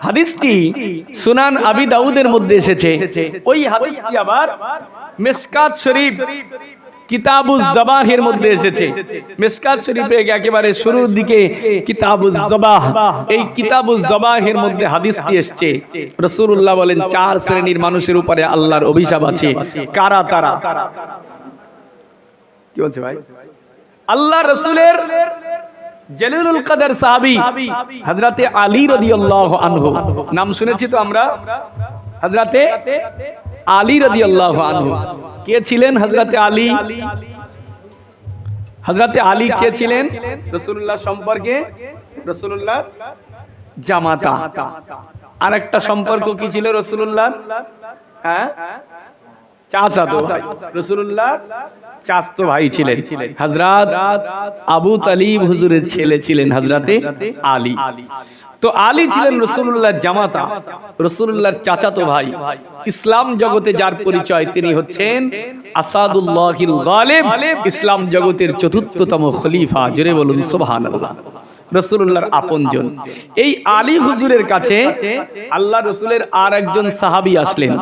হাদিসটি সুনান আবি দাউদের মধ্যে এসেছে ওই হাদিসটি আবার মিশকাত শরীফ কিতাবুজ জবাহের মধ্যে এসেছে মিশকাত শরীফে একেবারে শুরুর দিকে কিতাবুজ জবাহ এই কিতাবুজ জবাহের মধ্যে হাদিসটি এসেছে রাসূলুল্লাহ বলেন 4 শ্রেণীর মানুষের উপরে আল্লাহর অভিশাপ আছে কারা তারা কি বলছে ভাই আল্লাহ রাসূলের জলিলুল কদর সাহাবী হযরতে আলী রাদিয়াল্লাহু আনহু নাম শুনেছি তো আমরা হযরতে আলী রাদিয়াল্লাহু আনহু কে ছিলেন হযরতে আলী হযরতে আলী কে ছিলেন রাসূলুল্লাহ সম্পর্কে রাসূলুল্লাহ জামাতা আরেকটা সম্পর্ক কি ছিল রাসূলুল্লাহ হ্যাঁ চাচাতো ভাই রাসূলুল্লাহ চাচাতো ভাই ছিলেন হযরত আবু তালিব হুজুরের ছেলে ছিলেন হযরতে আলী তো আলী ছিলেন রাসূলুল্লাহর জামাতা রাসূলুল্লাহর চাচাতো ভাই ইসলাম জগতে যার পরিচয় তিনি হচ্ছেন আসাদুল্লাহিল গালিব ইসলাম জগতের চতুর্থতম খলিফা জোরে বলুন সুবহানাল্লাহ রাসূলুল্লাহর আপনজন এই আলী হুজুরের কাছে আল্লাহ রাসূলের আর একজন সাহাবী আসলেন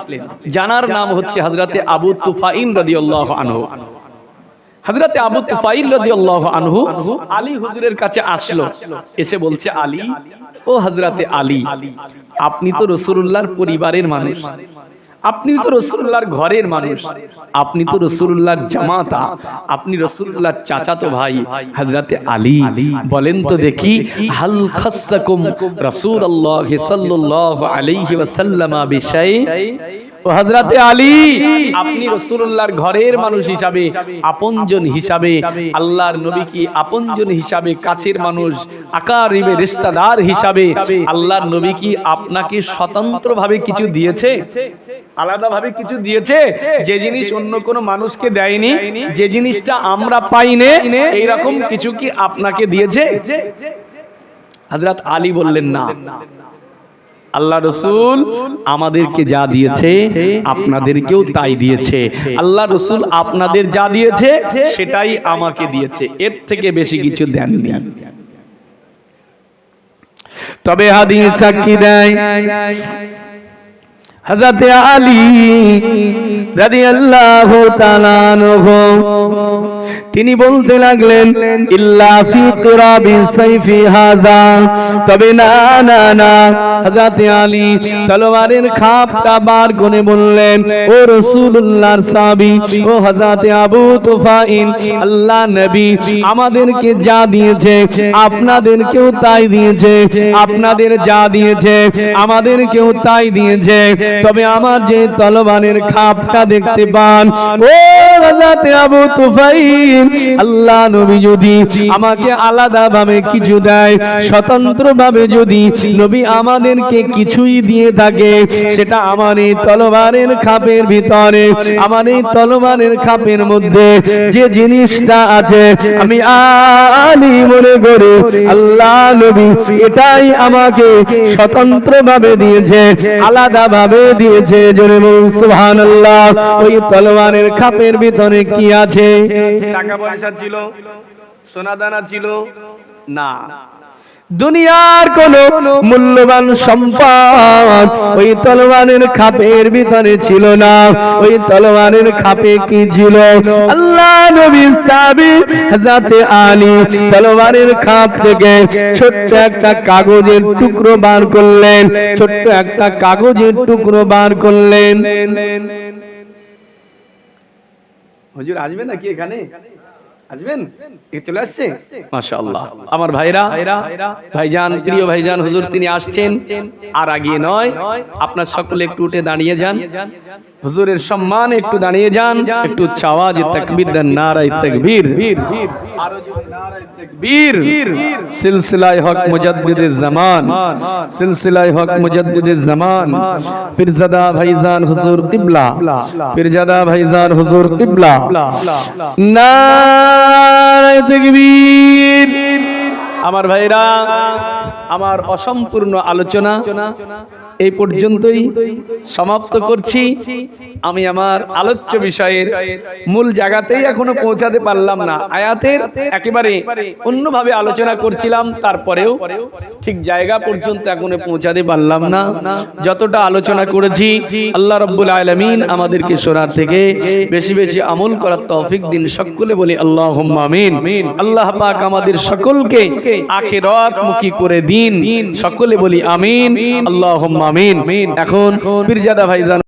জানার নাম হচ্ছে হযরতে আবু তুফাইল রাদিয়াল্লাহু আনহু হযরতে আবু তুফাইল রাদিয়াল্লাহু আনহু আলী হুজুরের কাছে আসলো, এসে বলছে, আলী, ও হযরতে আলী, আপনি তো রাসূলুল্লাহর পরিবারের মানুষ, আপনি তো রাসূলুল্লাহর ঘরের মানুষ, আপনি তো রাসূলুল্লাহর জামাতা, আপনি রাসূলুল্লাহর চাচাতো ভাই হযরতে আলী, বলেন তো দেখি, হাল খাসসাকুম রাসূলুল্লাহ সাল্লাল্লাহু আলাইহি ওয়াসাল্লাম বিশাই? ও হযরতে আলী, আপনি রাসূলুল্লাহর ঘরের মানুষ হিসাবে, আপনজন হিসাবে, আল্লাহর নবী কি আপনজন হিসাবে, কাছের মানুষ, আকারিবে রিশতাদার হিসাবে আল্লাহর নবী কি আপনাকে স্বতন্ত্রভাবে কিছু দিয়েছে, আলাদাভাবে কিছু দিয়েছে, যে জিনিস অন্য কোনো মানুষকে দেয়নি, যে জিনিসটা আমরা পাইনি, এইরকম কিছু কি আপনাকে দিয়েছে? হযরত আলী বললেন, না, আল্লাহ রাসূল আমাদেরকে যা দিয়েছে আপনাদেরকেও তাই দিয়েছে, আল্লাহ রাসূল আপনাদের যা দিয়েছে সেটাই আমাকে দিয়েছে, এর থেকে বেশি কিছু দেননি। তবে হাদিস সাক্ষী দেয় হযরত আলী রাদিয়াল্লাহু তাআলা আনহু তিনি বলতে লাগলেন, ইল্লা ফি কিরাবি সাইফি হাযা, তবে না না না, হযরত আলী তলোয়ারের খাপটা বার করে বললেন, ও রাসূলুল্লাহর সাহাবী, ও হযরত আবু তুফাইল, আল্লাহ নবী আমাদেরকে যা দিয়েছে আপনাদেরকেও তাই দিয়েছে, আপনাদের যা দিয়েছে আমাদেরকেও তাই দিয়েছে, তবে আমার যে তলোয়ারের খাপটা দেখতে পান, ও হযরত আবু তুফাইল, আল্লাহ নবী যদি আমাকে আলাদাভাবে কিছু দেয়, স্বতন্ত্রভাবে যদি নবী আমাদেরকে কিছুই দিয়ে থাকে, সেটা আমার এই তলোয়ারের খাপের ভিতরে, আমার এই তলোয়ারের খাপের মধ্যে যে জিনিসটা আছে, আমি আলী মনে করি আল্লাহ নবী এটাই আমাকে স্বতন্ত্রভাবে দিয়েছে, আলাদাভাবে দিয়েছে। জোরে বলুন সুবহানাল্লাহ। ওই তলোয়ারের খাপের ভিতরে কি আছে? টাকা পয়সা ছিল, সোনা দানা ছিল না, দুনিয়ার কোন মূল্যবান সম্পদ ওই তলোয়ারের খাপের ভিতরে ছিল না। ওই তলোয়ারের খাপে কি ছিল? আল্লাহ নবীর সাহাবী হযরত আলী তলোয়ারের খাপ থেকে ছোট্ট একটা কাগজের টুকরো বার করলেন, ছোট্ট একটা কাগজের টুকরো বার করলেন। হুজুর আসবেন নাকি এখানে? আসবেন? চলে আসছে? মাশাআল্লাহ। আমার ভাইরা, ভাইজান, প্রিয় ভাইজান হুজুর তিনি আসছেন, আর আগিয়ে নয়, আপনার সকলে একটু উঠে দাঁড়িয়ে যান, হুজুরের সম্মানে একটু দাঁড়িয়ে যান, একটু উচ্চ আওয়াজে তাকবীর দেন, নারায়ে তাকবীর, আরো জোরে নারায়ে তাকবীর। সিলসিলায়ে হক মুজাদ্দিদে জামান, সিলসিলায়ে হক মুজাদ্দিদে জামান, পীরজাদা ভাইজান হুজুর কিবলা, পীরজাদা ভাইজান হুজুর কিবলা, নারায়ে তাকবীর। আমার ভাইরা, আমার অসম্পূর্ণ আলোচনা এই পর্যন্তই সমাপ্ত করছি। আমি আমার আলোচ্য বিষয়ের মূল জায়গাতেই এখনো পৌঁছাতে পারলাম না, আয়াতের একেবারে অন্যভাবে আলোচনা করছিলাম, তারপরেও ঠিক জায়গা পর্যন্ত এখনো পৌঁছাতে পারলাম না। যতটা আলোচনা করেছি আল্লাহ রাব্বুল আলামিন আমাদেরকে শোনার থেকে বেশি বেশি আমল করার তৌফিক দিন, সকলে বলি আল্লাহুম্মা আমিন। আল্লাহ পাক আমাদের সকলকে আখিরাত মুখী করে দিন, সকলে বলি আমিন, আল্লাহুম্মা আমিন। এখন পীরজাদা ভাইজান